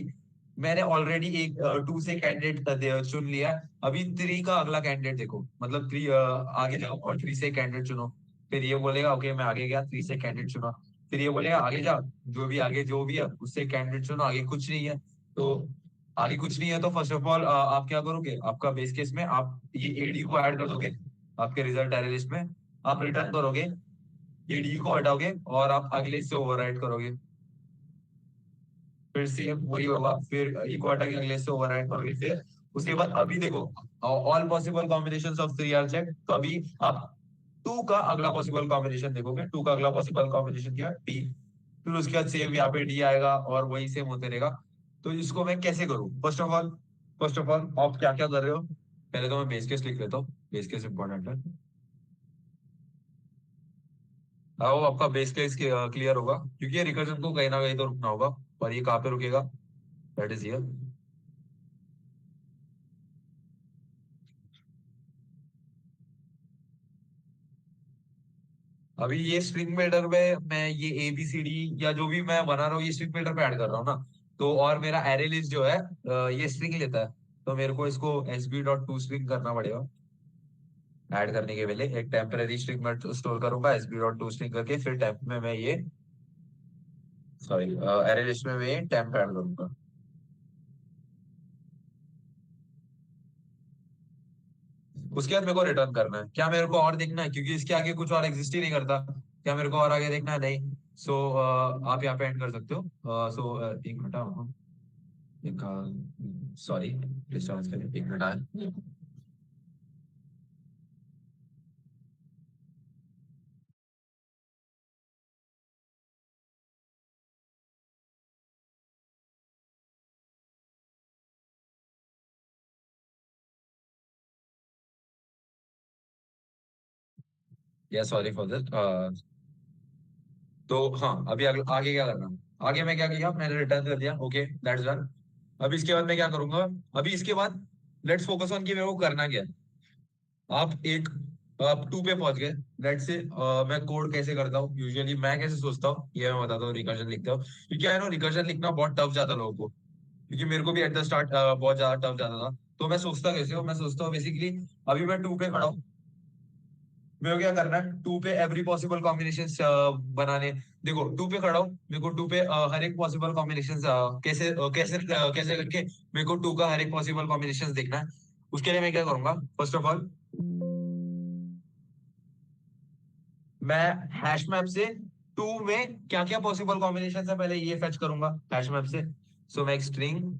मैंने ऑलरेडी एक टू से कैंडिडेट चुन लिया, अभी थ्री का अगला कैंडिडेट देखो, मतलब थ्री आगे जाओ और थ्री से कैंडिडेट चुनो, फिर ये बोलेगा ओके मैं आगे गया, थ्री से कैंडिडेट चुना, फिर ये बोलेगा आगे जा, जो भी आगे जो भी है उससे कैंडिडेट चुनो, आगे कुछ नहीं है, तो आगे कुछ नहीं है तो फर्स्ट ऑफ ऑल आप क्या करोगे, आपका बेस केस में आप ये एडी को ऐड कर दोगे आपके रिजल्ट अरे लिस्ट में, आप रिटर्न करोगे, एडी को हटाओगे और आप अगले से ओवरराइट करोगे, फिर से वही होगा, फिर ई को हटा के अगले से ओवरराइट करोगे, फिर उसके बाद अभी देखो all possible combinations of three are check, तो अभी आप टू का अगला पॉसिबल कॉम्बिनेशन देखोगे, टू का अगला पॉसिबल कॉम्बिनेशन क्या है टी, फिर उसके बाद सेम यहाँ पे डी आएगा और वही सेम होते रहेगा। तो इसको मैं कैसे करूँ, फर्स्ट ऑफ ऑल आप क्या क्या कर रहे हो, पहले तो मैं बेस केस लिख लेता हूँ, बेस केस इंपॉर्टेंट है। आओ आपका बेस केस क्लियर होगा क्योंकि ये रिकर्जन को कहीं ना कहीं तो रुकना होगा, और ये कहाँ पे रुकेगा, दैट इज हियर। अभी ये स्ट्रिंग बिल्डर में मैं ये ए बी सी डी या जो भी मैं बना रहा हूँ ये स्ट्रिंग बिल्डर पे ऐड कर रहा हूँ ना, तो और मेरा एरे लिस्ट जो है ये स्ट्रिंग लेता है, तो मेरे को इसको S B dot to string करना पड़ेगा, ऐड करने के पहले एक टेम्पररी स्ट्रिंग में स्टोर करूंगा S B dot to string करके, फिर टेम्प में मैं ये सॉरी एरे लिस्ट में मैं ये टेम्प ऐड करूंगा। उसके बाद मेरे को रिटर्न करना है, क्या मेरे को और देखना है क्योंकि इसके आगे कुछ और एग्जिस्ट ही नहीं करता, क्या मेरे को और आगे देखना है, नहीं। सो आप यहाँ पे एंड कर सकते हो, एक मिनट एक सॉरी डिस्टर्बेंस के लिए एक मिनट आए। या सॉरी फॉर दिस, तो हाँ अभी आगे क्या करना है? आगे मैं क्या किया, मैंने रिटर्न कर दिया, ओके दैट्स डन। अभी इसके बाद मैं क्या करूंगा, अभी इसके बाद लेट्स फोकस ऑन कि मेरे को करना क्या है। आप एक आप टू पे पहुंच गए, लेट्स से मैं कोड कैसे करता हूँ, यूजुअली मैं कैसे सोचता हूँ ये मैं बताता हूँ, रिकर्जन लिखता हूँ, क्योंकि आई नो रिकर्जन लिखना बहुत टफ जाता है लोगों को, क्योंकि मेरे को भी एट द स्टार्ट बहुत ज्यादा टफ जाता था। तो मैं सोचता कैसे हूँ, मैं सोचता हूँ बेसिकली अभी मैं टू पे खड़ा हूँ, मेरे को क्या करना है, टू पे एवरी पॉसिबल कॉम्बिनेशन बनाने, देखो टू पे खड़ा हूँ, मेरे को टू पे हर एक पॉसिबल कॉम्बिनेशन कैसे करके मेरे को टू का हर एक पॉसिबल कॉम्बिनेशन देखना है। उसके लिए मैं क्या करूंगा, फर्स्ट ऑफ ऑल मैं हैश मैप से टू में क्या क्या पॉसिबल कॉम्बिनेशन है पहले ये फेच करूंगा हैश मैप से। सो मैं एक स्ट्रिंग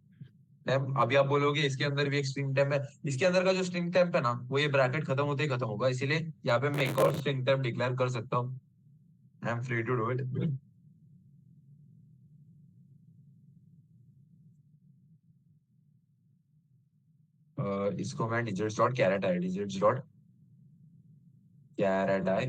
टेम्प, अभी आप बोलोगे इसके अंदर भी एक स्ट्रिंग टेम्प है, इसके अंदर का जो स्ट्रिंग टेम्प है ना वो ये ब्रैकेट खत्म होते ही खत्म होगा, इसीलिए यहाँ पे मैं एक और स्ट्रिंग टेम्प डिक्लेयर कर सकता हूँ, I am free to do it. इसको मैं digits dot charAt I, digits dot charAt I,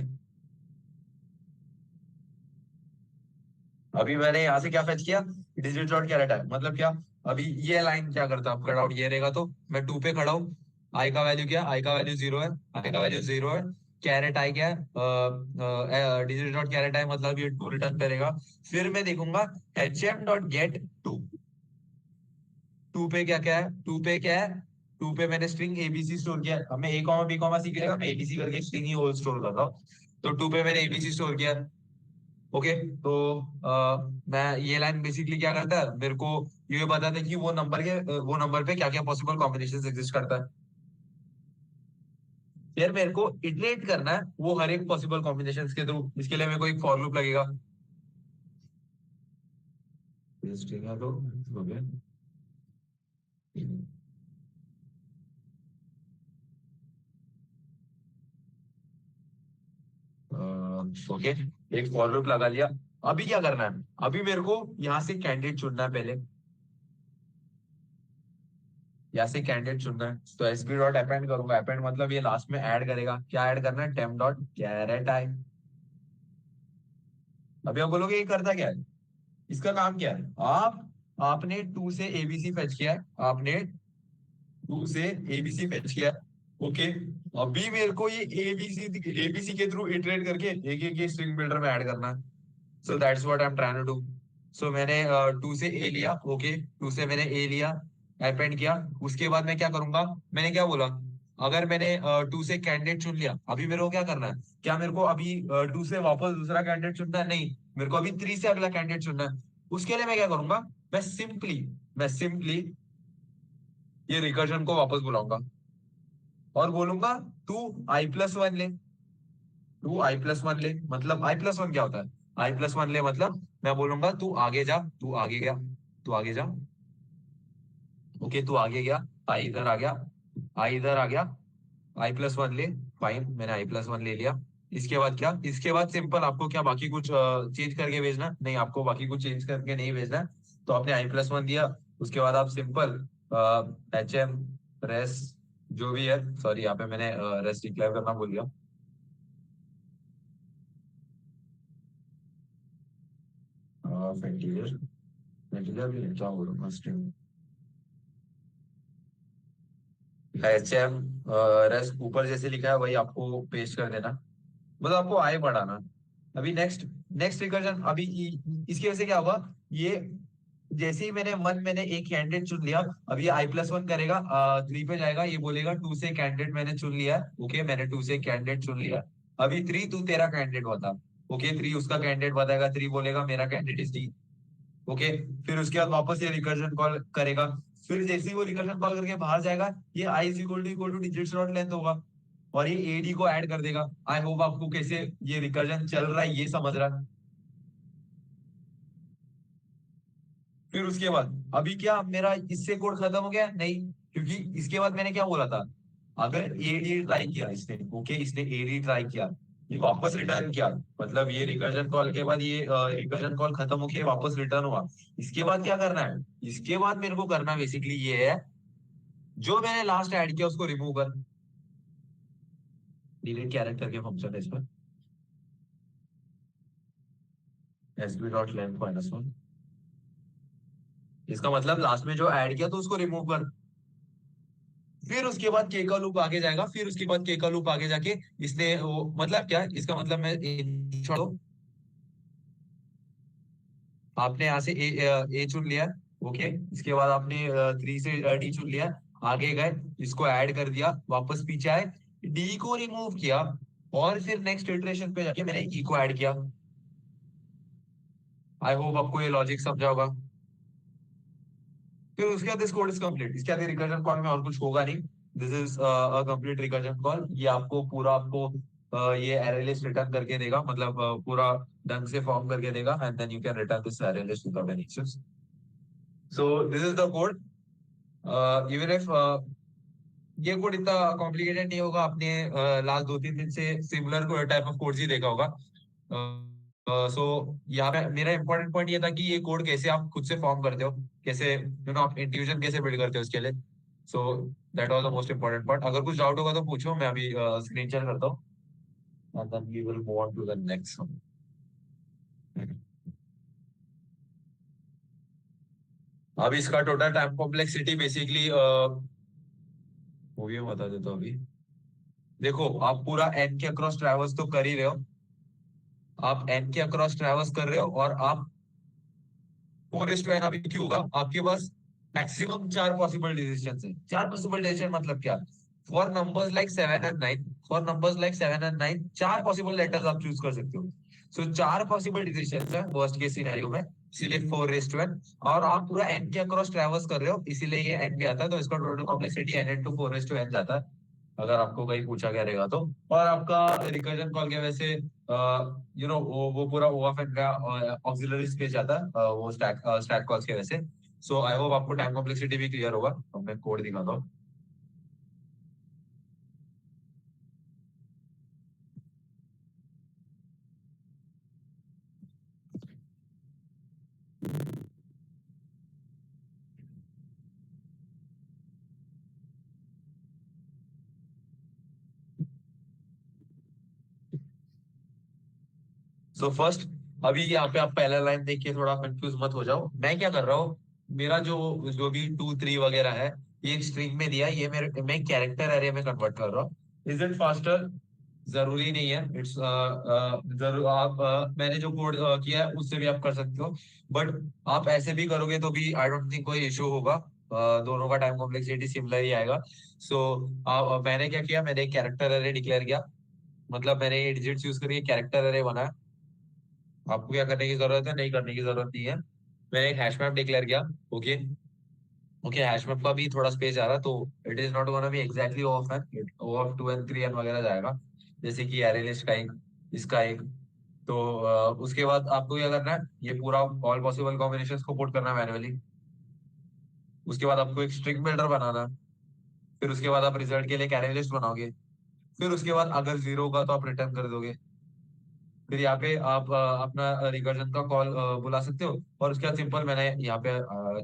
अभी मैंने यहाँ से क्या फेच किया, डिजिट्स डॉट कैरेट आई मतलब क्या, अभी ये लाइन क्या करता है, कट आउट ये रहेगा, तो मैं टू पे खड़ा हूँ, आई का वैल्यू क्या, आई का वैल्यू 0 है, आई का वैल्यू 0 है। कैरेट आई क्या है, डिजिट डॉट कैरेट आई, मतलब ये 2 रिटर्न करेगा। फिर मैं देखूंगा एच एम डॉट गेट 2। 2 पे क्या क्या है, 2 पे क्या है, 2 पे मैंने स्ट्रिंग एबीसी स्टोर किया है। अब मैं ए कॉमा बी कॉमा सी करेगा, मैं एबीसी करके स्ट्रिंग ही होल स्टोर कर रहा हूँ। तो 2 पे मैंने एबीसी स्टोर किया। ओके, तो मैं ये लाइन बेसिकली क्या करता है, मेरे को ये बताता है कि वो नंबर पे क्या क्या पॉसिबल कॉम्बिनेशन एग्जिस्ट करता है। फिर मेरे को इटरेट करना है वो हर एक पॉसिबल कॉम्बिनेशन के थ्रू। इसके लिए मेरे को एक फॉर लूप लगेगा। ये string है तो हो गया। ओके, एक फॉर लूप लगा लिया। अभी क्या करना है, अभी मेरे को यहाँ से कैंडिडेट चुनना है पहले। यहाँ से कैंडिडेट चुनना है, तो एस बी डॉट अपेंड करूंगा। अपेंड मतलब ये लास्ट में ऐड करेगा। क्या ऐड करना है, टेम्प डॉट कैरेट आई। अभी आप बोलोगे ये करता क्या है, इसका काम क्या है। आपने 2 से एबीसी फेच किया है, आपने 2 से एबीसी फेच किया है। ओके, अभी मेरे को ये एबीसी एबीसी के थ्रू इटरेट करके एक एक स्ट्रिंग बिल्डर में ऐड करना है। So that's what I am trying to do. So मैंने 2 से ए लिया। ओके, 2 से मैंने ए लिया, अपेंड किया। उसके बाद मैं क्या करूंगा, मैंने क्या बोला, अगर मैंने 2 से कैंडिडेट चुन लिया, अभी मेरे को क्या करना है, क्या मेरे को अभी 2 से वापस दूसरा कैंडिडेट चुनना है, नहीं, मेरे को अभी 3 से अगला कैंडिडेट चुनना है। उसके लिए मैं क्या करूंगा, मैं सिंपली ये रिकर्जन को वापस बुलाऊंगा और बोलूंगा तू i+1 ले। तू i+1 ले, मतलब i+1 क्या होता है, i+1 ले मतलब मैं बोलूंगा तू आगे जा, तू आगे गया, तू आगे जा। ओके, तू आगे गया, आई इधर आ गया, आई इधर आ गया, i+1 ले। फाइन, मैंने i+1 ले लिया। इसके बाद क्या, इसके बाद सिंपल आपको क्या बाकी कुछ चेंज करके भेजना है? नहीं, आपको बाकी कुछ चेंज करके नहीं भेजना है। तो आपने i+1 दिया, उसके बाद आप सिंपल एच एम रेस जो भी है, सॉरी यहाँ पे मैंने रेस डिक्लेयर करना भूल गया। वेंटिलेटर, वेंटिलेटर भी क्या बोलूंगा, स्ट्रिंग एच एम रेस ऊपर जैसे लिखा है वही आपको पेस्ट कर देना, मतलब आपको आय बढ़ाना। अभी नेक्स्ट नेक्स्ट रिकर्जन, अभी इसकी वजह से क्या होगा, ये जैसे ही मैंने एक कैंडिडेट चुन लिया, अब ये i+1 करेगा, 3 पे जाएगा, ये बोलेगा 2 से कैंडिडेट मैंने चुन लिया है। ओके, मैंने 2 से कैंडिडेट चुन लिया। अभी 3, तू तेरा कैंडिडेट बता। ओके, 3 उसका कैंडिडेट बताएगा, 3 बोलेगा मेरा कैंडिडेट इज डी। ओके, फिर उसके बाद वापस ये रिकर्जन कॉल करेगा। फिर जैसे ही वो रिकर्जन कॉल करके बाहर जाएगा, ये I is equal to digits dot length होगा और ये एडी को ऐड कर देगा। आई होप आपको कैसे ये रिकर्जन चल रहा है ये समझ रहा है। फिर उसके बाद अभी क्या मेरा इससे कोड खत्म हो गया, नहीं, क्योंकि इसके बाद मैंने क्या बोला था, अगर एडी ट्राई किया इसने, ओके, इसने एडी ट्राई किया, ये वापस रिटर्न किया, मतलब ये रिकर्जन कॉल के बाद ये रिकर्जन कॉल खत्म होके वापस रिटर्न हुआ। इसके बाद क्या करना है, इसके बाद मेरे को करना बेसिकली ये है, जो मैंने लास्ट ऐड किया उसको रिमूव कर, डिलीट कैरेक्टर के फंक्शन है इसमें, एसबी डॉट लेंथ -1। इसका मतलब लास्ट में जो ऐड किया तो उसको रिमूव कर। फिर उसके बाद के का लूप आगे जाएगा, फिर उसके बाद के का लूप आगे जाके इसने वो मतलब क्या, इसका मतलब मैं आपने यहाँ से ए चुन लिया। ओके, इसके बाद आपने 3 से डी चुन लिया, आगे गए, इसको ऐड कर दिया, वापस पीछे आए, डी को रिमूव किया और फिर नेक्स्ट इटरेशन पे जाके मैंने ई को ऐड किया। आई होप आपको ये लॉजिक समझा होगा। फिर उसके बाद दिस कोड इज कंप्लीट। इसके बाद रिकर्जन कॉल में और कुछ होगा नहीं। This is a complete recursion call. ये आपको पूरा आपको ये एरे लिस्ट रिटर्न करके देगा, मतलब पूरा ढंग से फॉर्म करके देगा and then you can return this array list without any issues. So this is the code. Even if ये कोड इतना कॉम्प्लिकेटेड नहीं होगा, आपने लास्ट 2-3 दिन से सिमिलर टाइप ऑफ कोड्स ही देखा होगा। सो यहाँ पे मेरा इंपॉर्टेंट पॉइंट ये था कि ये कोड कैसे आप खुद से फॉर्म करते हो, कैसे आप इंट्यूजन कैसे बिल्ड करते हो इसके लिए। So that was the most important part. अगर कुछ डाउट होगा तो पूछो, मैं अभी स्क्रीन शेयर करता हूँ and then we will move on to the next one. अब इसका टोटल टाइम कॉम्प्लेक्सिटी बेसिकली वो भी मैं बता देता हूँ अभी। देखो आप पूरा एन के अक्रॉस ट्रैवर्स तो कर ही रहे हो, आप एन के अक्रॉस ट्रैवर्स कर रहे हो, और आप 4:n अभी क्यों होगा आपके पास, मैक्सिमम 4 पॉसिबल डिसीजन है। 4 पॉसिबल डिसीजन मतलब क्या, for numbers like 7 and 9, for numbers like 7 and 9 4 possible letters आप चूज कर सकते हो। सो 4 पॉसिबल डिसीजन है वर्स्ट केस सिनेरियो में, इसीलिए 4:n। और आप पूरा एन के अक्रॉस ट्रैवर्स कर रहे हो, इसीलिए ये एन भी आता है, तो इसका total complexity n into 4:n जाता है, अगर आपको कहीं पूछा गया रहेगा तो। और आपका रिकर्जन कॉल के वैसे वो पूरा ओ ऑफ एन का ऑक्सिलरी स्पेस जाता है, वो स्टैक कॉल्स के वैसे। सो आई होप आपको टाइम कॉम्प्लेक्सिटी भी क्लियर होगा, तो मैं कोड दिखाता हूँ। सो फर्स्ट, अभी यहाँ पे आप पहला लाइन देख के थोड़ा कंफ्यूज मत हो जाओ, मैं क्या कर रहा हूँ, मेरा जो जो भी 2 3 वगैरह है, ये एक स्ट्रिंग में दिया, ये मेरे मैं कैरेक्टर एरे में कन्वर्ट कर रहा हूँ। Is it faster? जरूरी नहीं है, इट्स जरूर आप मैंने जो कोड किया है उससे भी आप कर सकते हो, बट आप ऐसे भी करोगे तो भी आई डोंट थिंक कोई इशू होगा। दोनों का टाइम कॉम्प्लेक्सिटी सिमिलर ही आएगा। सो मैंने क्या किया, मैंने एक कैरेक्टर एरे डिक्लेयर किया, मतलब मैंने ये डिजिट्स यूज करके कैरेक्टर एरे बनाया। आपको क्या करने की जरूरत है, नहीं करने की जरूरत नहीं है। मैंने एक हैश मैप डिक्लेयर किया। ओके, ओके, हैश मैप का भी थोड़ा स्पेस आ रहा, तो it is not gonna be exactly O of N, O of 2 and 3 वगैरह जाएगा, जैसे कि एरे लिस्ट का एक, इसका एक। तो उसके बाद आपको क्या करना है, ये पूरा ऑल पॉसिबल कॉम्बिनेशंस को पुट करना है मैन्युअली। उसके बाद आपको एक स्ट्रिंग बिल्डर बनाना है। फिर उसके बाद आप रिजल्ट के लिए एक एरे लिस्ट बनाओगे। फिर उसके बाद अगर जीरो होगा तो आप रिटर्न कर दोगे। फिर यहाँ पे आप अपना रिकर्जन का कॉल बुला सकते हो, और उसके बाद सिंपल मैंने यहाँ पे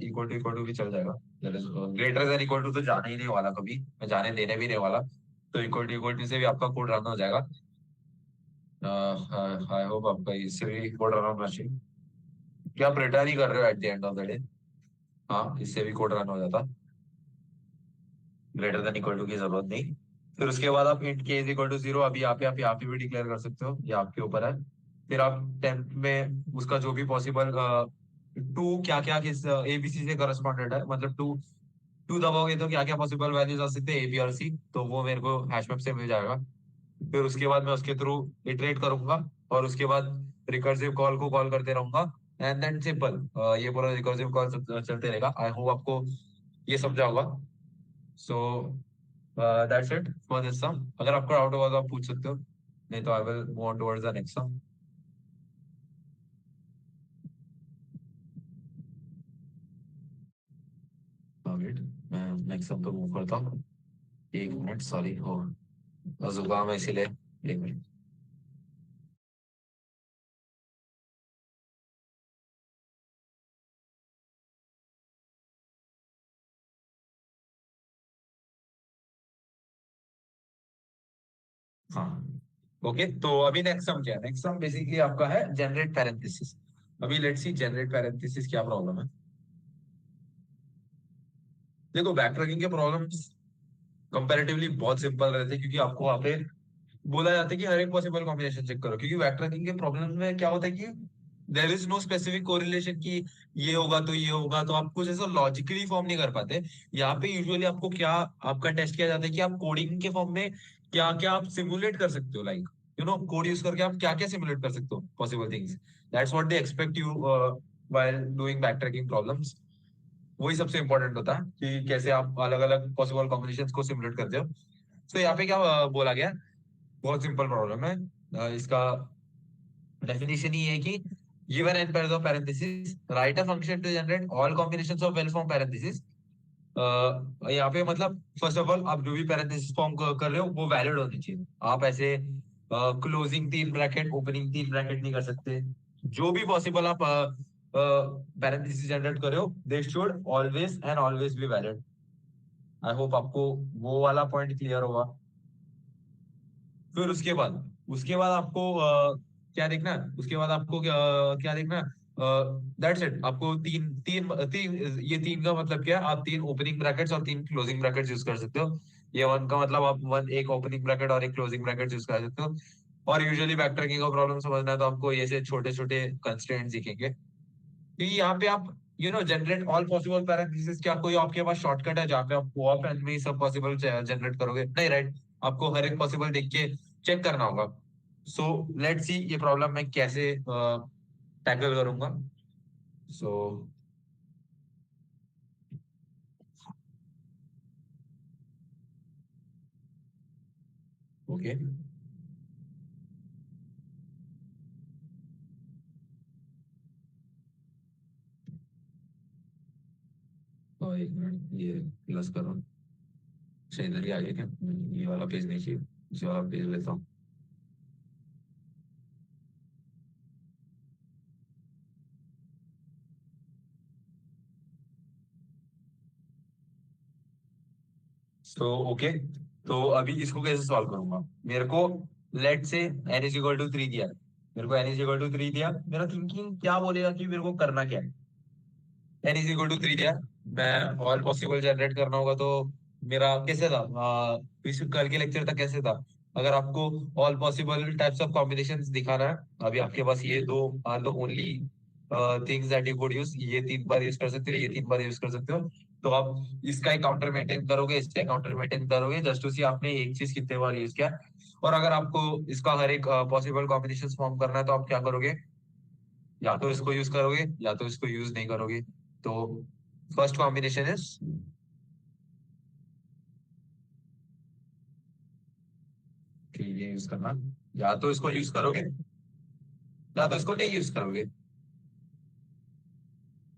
इक्वल टू भी चल जाएगा। ग्रेटर देन इक्वल टू तो जाने ही नहीं वाला, कभी मैं जाने देने भी नहीं वाला, तो इक्वल टू से भी आपका कोड रन हो जाएगा। आई होप आपका इससे भी कोड रन होना चाहिए। क्या आप रिटर्न ही कर रहे हो at the end of the day? हाँ, इससे भी कोड रन हो जाता, ग्रेटर देन इक्वल टू की जरूरत नहीं। फिर उसके बाद आप इंट के इज इक्वल टू 0, अभी आप यहाँ पे भी डिक्लेयर कर सकते हो, ये आपके ऊपर है। फिर आप टेंथ में उसका जो भी पॉसिबल टू क्या क्या किस एबीसी से करस्पॉन्डेंट है, मतलब टू टू दबाओगे तो क्या क्या पॉसिबल वैल्यूज आ सकते हैं, ए बी और सी, तो वो मेरे को हैश मैप से मिल जाएगा। फिर उसके बाद मैं उसके थ्रू इटरेट करूंगा, और उसके बाद रिकर्सिव कॉल को कॉल करते रहूंगा, एंड देन सिंपल ये पूरा रिकर्सिव कॉल चलते रहेगा। आई होप आपको ये समझा होगा। So that's it for this sum. अगर आपको डाउट होगा तो आप पूछ सकते हो, नहीं तो I will move on towards the next sum. Wait, मैं नेक्स्ट सम पे मूव करता हूँ। 1 मिनट, सॉरी, हो जुकाम है इसीलिए। 1 मिनट। हाँ, ओके, तो अभी नेक्स्ट सम क्या है, नेक्स्ट सम बेसिकली आपका है जनरेट पैरेंथेसिस। अभी लेट्स सी जनरेट पैरेंथेसिस क्या प्रॉब्लम है। देखो बैकट्रैकिंग के प्रॉब्लम्स कंपैरेटिवली बहुत सिंपल रहते हैं, क्योंकि आपको वहां पे बोला जाता है कि हर एक पॉसिबल कॉम्बिनेशन चेक करो, क्योंकि बैक ट्रैकिंग के प्रॉब्लम में क्या होता है कि there is no specific correlation कि ये होगा तो ये होगा, तो आप कुछ ऐसा लॉजिकली फॉर्म नहीं कर पाते। यहाँ पे यूजुअली आपको क्या आपका टेस्ट किया जाता है कि आप कोडिंग के फॉर्म में क्या क्या आप सिमुलेट कर सकते हो, लाइक कोड यूज करके आप क्या क्या सिमुलेट कर सकते हो possible things. That's what they expect you while doing back tracking problems. वही सबसे इंपॉर्टेंट होता है कि कैसे आप अलग अलग पॉसिबल कॉम्बिनेशन को सिमुलेट करते हो। तो यहाँ पे क्या बोला गया, बहुत सिंपल प्रॉब्लम है। इसका डेफिनेशन ही है कि given n pairs of parentheses, write a function to generate all combinations of well formed parentheses। यहाँ पे मतलब फर्स्ट ऑफ ऑल आप जो भी पैरेंथेसिस फॉर्म कर रहे हो वो वैलिड होनी चाहिए। आप ऐसे क्लोजिंग 3 ब्रैकेट ओपनिंग 3 ब्रैकेट नहीं कर सकते। जो भी पॉसिबल आप पैरेंथेसिस जनरेट कर रहे हो, they should always and always be valid. I hope आपको वो वाला पॉइंट क्लियर होगा। फिर उसके बाद आपको क्या देखना है, उसके बाद आपको क्या देखना है, दैट्स इट। आपको तीन तीन तीन ये तीन का मतलब क्या है, आप 3 ओपनिंग ब्रैकेट्स और 3 क्लोजिंग ब्रैकेट्स यूज कर सकते हो। ये वन का मतलब आप वन एक ओपनिंग ब्रैकेट और एक क्लोजिंग ब्रैकेट यूज कर सकते हो। और यूजुअली बैक ट्रैकिंग का प्रॉब्लम समझना है तो आपको ये से छोटे छोटे कंस्ट्रेंट्स दिखेंगे, क्योंकि यहाँ पे आप जनरेट ऑल पॉसिबल पैरेंथेसिस, क्या कोई आपके पास शॉर्टकट है जहाँ पे आप कोऑप एंड में ही सब पॉसिबल जनरेट करोगे? नहीं, राइट। आपको हर एक पॉसिबल देख के चेक करना होगा। सो लेट्स सी ये प्रॉब्लम मैं कैसे टैकल करूंगा। सो ओके, और एक मिनट ये प्लस करो। अच्छा, इधर ही आ गया क्या? ये वाला पेज नहीं चाहिए, इसे वाला पेज लेता हूँ। तो ओके, तो अभी इसको कैसे सॉल्व करूंगा? मेरे को लेट से n इज इक्वल टू 3 दिया है। मेरे को n इज इक्वल टू 3 दिया, मेरा थिंकिंग क्या बोलेगा कि मेरे को करना क्या है? n इज इक्वल टू 3 दिया, मैं ऑल पॉसिबल जनरेट करना होगा तो मेरा कैसे था? कल के लेक्चर तक कैसे था? अगर आपको all possible types of combinations दिखाना है, अभी आपके पास ये दो are the only things that you could use, ये 3 बार यूज कर सकते हो, ये 3 बार यूज कर सकते हो। तो आप इसका एक काउंटर मेंटेन करोगे, इसका एक काउंटर मेंटेन करोगे, जस्ट टू सी आपने एक चीज कितने बार यूज किया। और अगर आपको इसका हर एक पॉसिबल कॉम्बिनेशन फॉर्म करना है तो आप क्या करोगे? या तो इसको यूज करोगे या तो इसको यूज नहीं करोगे। तो फर्स्ट कॉम्बिनेशन इज कि ये यूज करना, या तो इसको यूज करोगे या तो इसको नहीं यूज करोगे।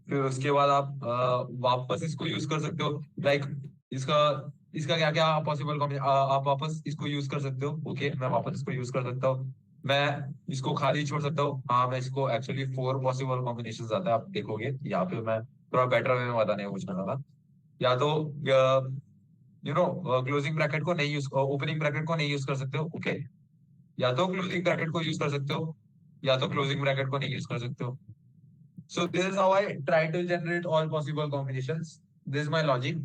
फिर उसके बाद आप वापस इसको यूज कर सकते हो, लाइक इसका इसका क्या क्या पॉसिबल कॉम्बिनेशन, आप वापस इसको यूज कर सकते हो। ओके, मैं वापस इसको यूज कर सकता हूँ, मैं इसको खाली छोड़ सकता हूँ। हाँ, मैं इसको एक्चुअली 4 पॉसिबल कॉम्बिनेशन आता है, आप देखोगे यहाँ पे मैं थोड़ा बेटर वे में बताने की कोशिश कर रहा था। या तो क्लोजिंग ब्रैकेट को नहीं यूज, ओपनिंग ब्रैकेट को नहीं यूज कर सकते हो। ओके, या तो क्लोजिंग ब्रैकेट को यूज कर सकते हो या तो क्लोजिंग ब्रैकेट को नहीं यूज कर सकते हो। So this is how I try to generate all possible combinations. This is my logic.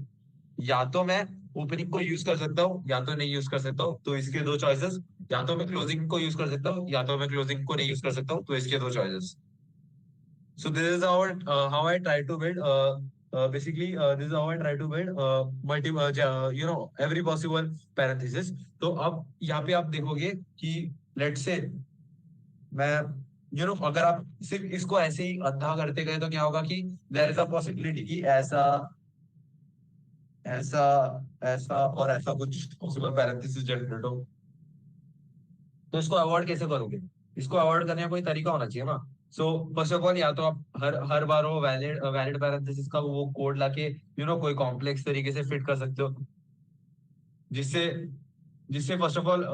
या तो मैं ओपनिंग को यूज कर सकता हूँ या तो नहीं यूज कर सकता हूँ, तो इसके दो चॉइसेस। या तो मैं क्लोजिंग को यूज कर सकता हूँ या तो मैं क्लोजिंग को नहीं यूज कर सकता हूँ, तो इसके दो choices. So this is how I try to build basically this is how I try to build every possible parenthesis. तो अब यहाँ पे आप देखोगे कि let's say मैं अगर आप सिर्फ इसको ऐसे ही अंधा करते गए तो क्या होगा कि there is a possibility कि ऐसा ऐसा ऐसा और ऐसा कुछ possible parenthesis जनरेट हो। तो इसको अवॉइड कैसे करोगे? इसको अवॉइड करने का कोई तरीका होना चाहिए ना। सो फर्स्ट ऑफ ऑल, या तो आप हर हर बार वो वैलिड वैलिड पैरेंथेसिस का वो कोड लाके कोई कॉम्प्लेक्स तरीके से फिट कर सकते हो, जिससे जिससे फर्स्ट ऑफ ऑल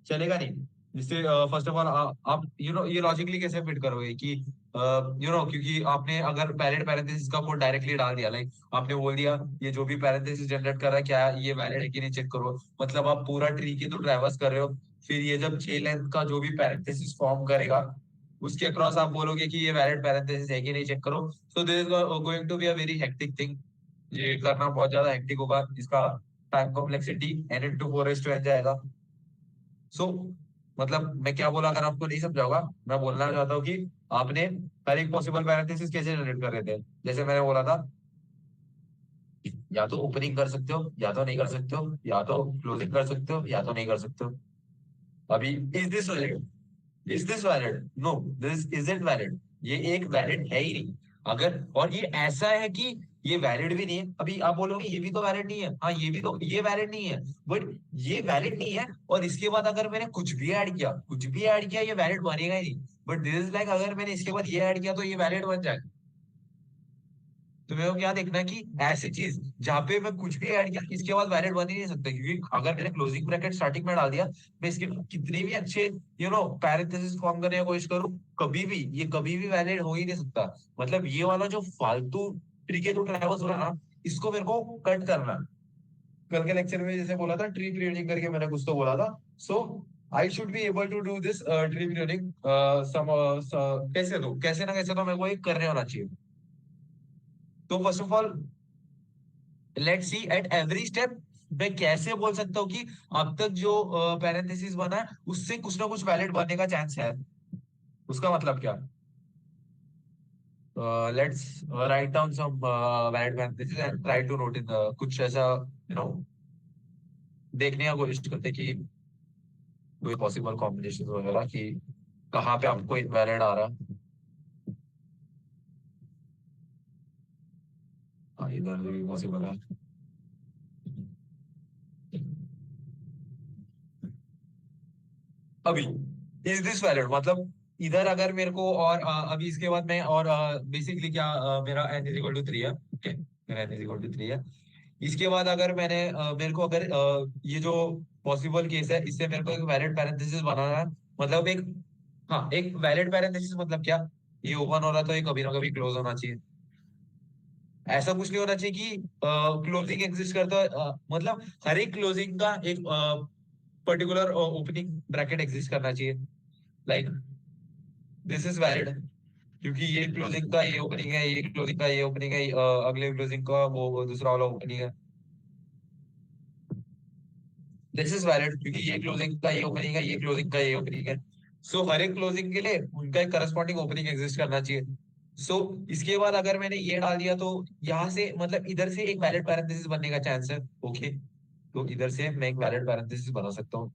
चलेगा नहीं। जिससे फर्स्ट ऑफ ऑल आप ये लॉजिकली कैसे फिट करोगे कि क्योंकि आपने अगर वैलिड पैरेंथेसिस का कोड डायरेक्टली डाल दिया, लाइक आपने बोल दिया ये जो भी पैरेंथेसिस जनरेट कर रहा है क्या ये वैलिड है कि नहीं चेक करो, मतलब आप पूरा ट्री की तो ट्रैवर्स कर रहे हो। फिर ये जब 6 लेंथ का जो भी पैरेंथेसिस फॉर्म करेगा उसके अक्रॉस आप बोलोगे कि ये वैलिड पैरेंथेसिस है कि नहीं चेक करो। So this is going to be a very hectic thing. ये करना बहुत ज्यादा हेक्टिक होगा, इसका टाइम कॉम्प्लेक्सिटी n into 4 जाएगा। सो मतलब मैं क्या बोला, अगर आपको नहीं समझा होगा, मैं बोलना चाहता हूँ कि आपने हर एक पॉसिबल पैरेंथेसिस कैसे जनरेट कर रहे थे। जैसे मैंने बोला था, या तो ओपनिंग कर सकते हो या तो नहीं कर सकते हो, या तो क्लोजिंग कर सकते हो या तो नहीं कर सकते हो। अभी is this valid? Is this valid? No, this isn't valid. ये एक वैलिड है ही नहीं। अगर और ये ऐसा है कि ये वैलिड भी नहीं है। अभी आप बोलोगे ये भी तो वैलिड नहीं है, हाँ ये भी तो, ये वैलिड नहीं है, बट ये वैलिड नहीं है। और इसके बाद अगर मैंने कुछ भी ऐड किया, ये वैलिड बनेगा ही नहीं। बट दिस इज लाइक अगर मैंने इसके बाद ये ऐड किया तो ये वैलिड बन जाएगा। तो मेरे को क्या देखना है कि ऐसी चीज जहाँ पे मैं कुछ भी ऐड किया इसके बाद वैलिड बन ही नहीं सकता, क्योंकि अगर मैंने क्लोजिंग ब्रैकेट स्टार्टिंग में डाल दिया, मैं इसके कितने भी अच्छे पैरेंथेसिस फॉर्म करने की कोशिश करूं, कभी भी ये कभी भी वैलिड हो ही नहीं सकता। मतलब ये वाला जो फालतू ट्री जो ट्रैवर्स हो रहा है ना, इसको मेरे को कट करना है। कल के लेक्चर में जैसे बोला था ट्री प्रूनिंग करके मैंने कुछ तो बोला था। So I should be able to do this tree pruning sum कैसे ना कैसे तो मेरे को ये करने होना चाहिए। तो first of all let's see at every step मैं कैसे बोल सकता हूँ कि अब तक जो पैरेंथेसिस बना है उससे कुछ ना कुछ वैलिड बनने का चांस है? उसका मतलब क्या? Let's write down some valid parenthesis and try to note in कुछ ऐसा, यू नो, देखने का कोशिश करते कि कोई पॉसिबल कॉम्बिनेशन वगैरह कि कहाँ पे आपको इनवैलिड आ रहा है। हाँ, इधर भी पॉसिबल है। अभी इज दिस वैलिड, मतलब इधर अगर मेरे को और अभी इसके बाद मैं और बेसिकली क्या, मेरा n इज इक्वल टू 3 है, ओके, मेरा n इज इक्वल टू 3 है। इसके बाद अगर मेरे को अगर ये जो पॉसिबल केस है इससे मेरे को एक वैलिड पैरेंथेसिस बनाना है, मतलब एक, हाँ, एक वैलिड पैरेंथेसिस मतलब क्या, ये ओपन हो रहा तो ये कभी ना कभी क्लोज होना चाहिए। ऐसा कुछ नहीं होना चाहिए कि क्लोजिंग एग्जिस्ट करता है, मतलब हर एक क्लोजिंग का एक पर्टिकुलर ओपनिंग ब्रैकेट एग्जिस्ट करना चाहिए, लाइक दिस इज वैलिड, क्योंकि ये क्लोजिंग का ये ओपनिंग है, ये क्लोजिंग का ये ओपनिंग है, अगले क्लोजिंग का वो दूसरा वाला ओपनिंग है। दिस इज वैलिड क्योंकि ये क्लोजिंग का ये ओपनिंग है, ये क्लोजिंग का ये ओपनिंग है। सो हर एक क्लोजिंग के लिए उनका एक करस्पॉन्डिंग ओपनिंग एग्जिस्ट करना चाहिए। सो इसके बाद अगर मैंने ये डाल दिया तो यहाँ से मतलब इधर से एक वैलिड पैरेंथेसिस बनने का चांस है, ओके। तो इधर से मैं एक वैलिड पैरेंथेसिस बना सकता हूँ।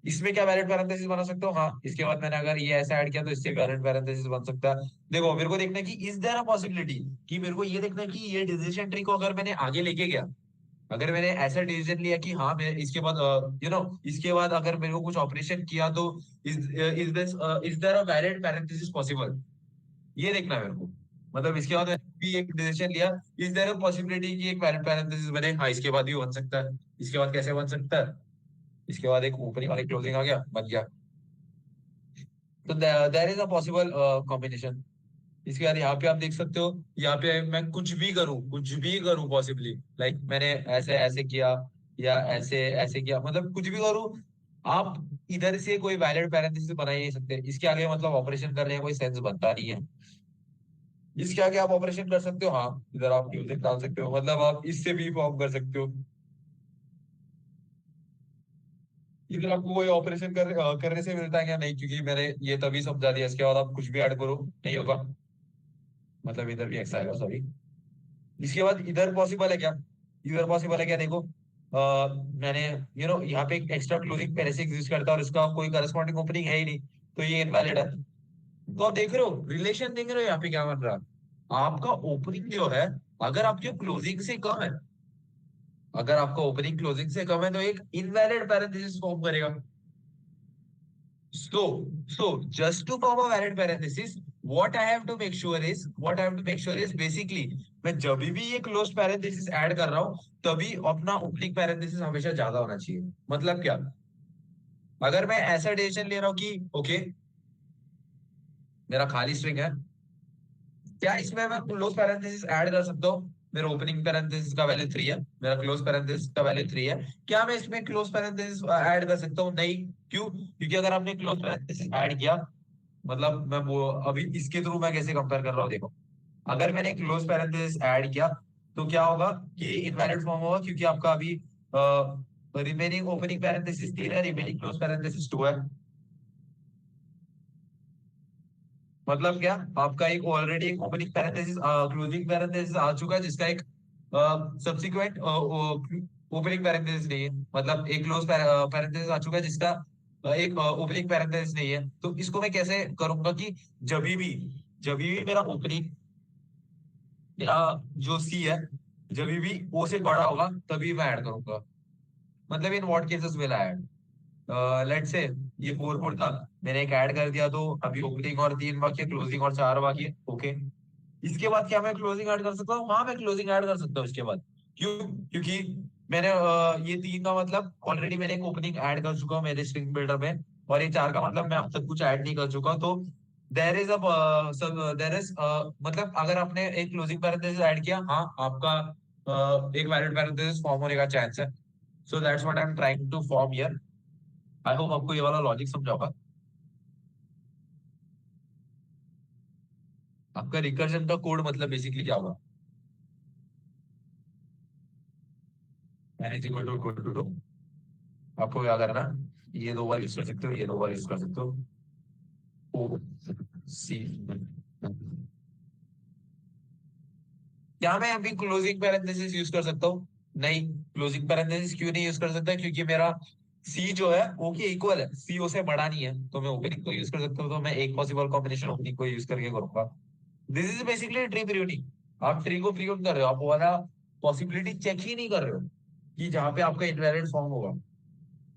इसमें क्या वैलिड पैरेंथेसिस बना सकता हूँ? हाँ, इसके बाद मैंने अगर ये ऐसा ऐड किया तो इससे वैलिड पैरेंथेसिस बन सकता है। देखो, मेरे को देखना है कि इज देयर अ पॉसिबिलिटी, कि मेरे को ये देखना है कि ये डिसीजन ट्री को अगर मैंने आगे लेके गया, अगर मैंने ऐसा डिसीजन लिया कि हाँ मैं इसके बाद इसके बाद अगर मेरे को कुछ ऑपरेशन किया तो is this is there a valid parenthesis possible, ये देखना है मेरे को। मतलब इसके बाद मैंने भी एक डिसीजन लिया, इज देयर अ पॉसिबिलिटी कि एक वैलिड पैरेंथेसिस बने, हाँ इसके बाद भी बन सकता है। इसके बाद कैसे बन सकता है? इसके बाद एक ओपनिंग और एक क्लोजिंग आ गया, बन गया। तो there is a possible combination. इसके बाद यहाँ पे आप देख सकते हो, यहाँ पे मैं कुछ भी करूँ पॉसिबली, लाइक मैंने ऐसे ऐसे किया या ऐसे ऐसे किया, मतलब कुछ भी करूँ, आप इधर से कोई वैलिड पैरेंथेसिस बना ही नहीं सकते। इसके आगे मतलब ऑपरेशन करने का कोई सेंस बनता नहीं है। इसके आगे आप ऑपरेशन कर सकते हो, हाँ इधर आप म्यूजिक डाल सकते हो, मतलब आप इससे भी फॉर्म कर सकते हो। इधर आपको कोई ऑपरेशन करने से मिलता है क्या? नहीं, क्योंकि मैंने ये तभी समझा दिया। इसके बाद आप कुछ भी ऐड करो नहीं होगा, मतलब इधर भी एक्स आएगा, सॉरी। इसके बाद इधर पॉसिबल है क्या? इधर पॉसिबल है क्या? देखो, मैंने यहाँ पे एक एक्स्ट्रा क्लोजिंग पहले से एग्जिस्ट करता है और इसका कोई करस्पॉन्डिंग ओपनिंग है ही नहीं, तो ये इनवैलिड है। तो आप देख रहे हो, रिलेशन देख रहे हो यहाँ पे क्या बन रहा है? आपका ओपनिंग जो है, अगर आपके क्लोजिंग से कम है, अगर आपका ओपनिंग क्लोजिंग से कम है तो एक इनवैलिड पैरेंथेसिस फॉर्म करेगा। So just to form a valid parenthesis, what I have to make sure is basically मैं जब भी ये क्लोज पैरेंथेसिस ऐड कर रहा हूँ तभी अपना ओपनिंग पैरेंथेसिस हमेशा ज्यादा होना चाहिए। मतलब क्या? अगर मैं ऐसा डिसीजन ले रहा हूँ कि ओके, मेरा खाली स्ट्रिंग है, क्या इसमें मैं क्लोज पैरेंथेसिस ऐड कर सकता हूँ? मेरा ओपनिंग पैरेंथेसिस का वैल्यू 3 है, मेरा क्लोज पैरेंथेसिस का वैल्यू 3 है, क्या मैं इसमें क्लोज पैरेंथेसिस ऐड कर सकता हूँ? नहीं। क्यों? क्योंकि अगर आपने क्लोज पैरेंथेसिस ऐड किया, मतलब मैं वो अभी इसके थ्रू मैं कैसे कंपेयर कर रहा हूँ, देखो, अगर मैंने क्लोज पैरेंथेसिस ऐड किया तो क्या होगा कि इनवैलिड फॉर्म होगा, क्योंकि आपका अभी रिमेनिंग ओपनिंग पैरेंथेसिस 3 है, रिमेनिंग क्लोज पैरेंथेसिस 2 है। मतलब क्या, आपका एक ऑलरेडी एक ओपनिंग पैरेंथेसिस क्लोजिंग पैरेंथेसिस आ चुका है जिसका एक सब्सिक्वेंट ओपनिंग पैरेंथेसिस नहीं है, मतलब एक क्लोज पैरेंथेसिस आ चुका है जिसका एक ओपनिंग पैरेंथेसिस नहीं है। तो इसको मैं कैसे करूंगा कि जब भी मेरा ओपनिंग, मेरा जो सी है, जब भी ओ से बड़ा होगा तभी मैं ऐड करूंगा। मतलब in what cases will I add? Let's say ये 4 4 था, मैंने एक ऐड कर दिया तो अभी ओपनिंग और 3 बाकी है, क्लोजिंग और 4 बाकी है, ओके। इसके बाद क्या मैं क्लोजिंग ऐड कर सकता हूँ? हाँ, मैं क्लोजिंग ऐड कर सकता हूँ इसके बाद। क्यों? क्योंकि मैंने ये 3 का मतलब ऑलरेडी मैंने एक ओपनिंग ऐड कर चुका हूँ मेरे स्ट्रिंग बिल्डर में, और ये 4 का मतलब मैं अब तक कुछ ऐड नहीं कर चुका, तो देर इज देर इज मतलब अगर आपने एक क्लोजिंग पैरेंथेसिस ऐड किया, हाँ आपका एक वैलिड पैरेंथेसिस फॉर्म होने का चांस है। So that's what I am trying to form here. I hope आपको ये वाला लॉजिक समझा होगा। आपका रिकर्जन का कोड मतलब बेसिकली क्या होगा? n is equal to 2। आपको क्या करना, ये दो बार यूज कर सकते हो, ये दो बार यूज कर सकते हो। ओ सी, क्या मैं अभी क्लोजिंग पैरेंथेसिस यूज कर सकता हूँ? नहीं। क्लोजिंग पैरेंथेसिस क्यों नहीं यूज कर सकता? क्योंकि मेरा सी जो है ओ के इक्वल है, सी ओ से बड़ा नहीं है, तो मैं ओपनिंग को यूज कर सकता हूँ। तो मैं एक पॉसिबल कॉम्बिनेशन ओपनिंग को यूज करके करूंगा। This is basically tree pruning. आप ट्री को प्रून कर रहे हो, आप वो वाला पॉसिबिलिटी चेक ही नहीं कर रहे हो कि जहां पे आपका इनवैलिड फॉर्म होगा।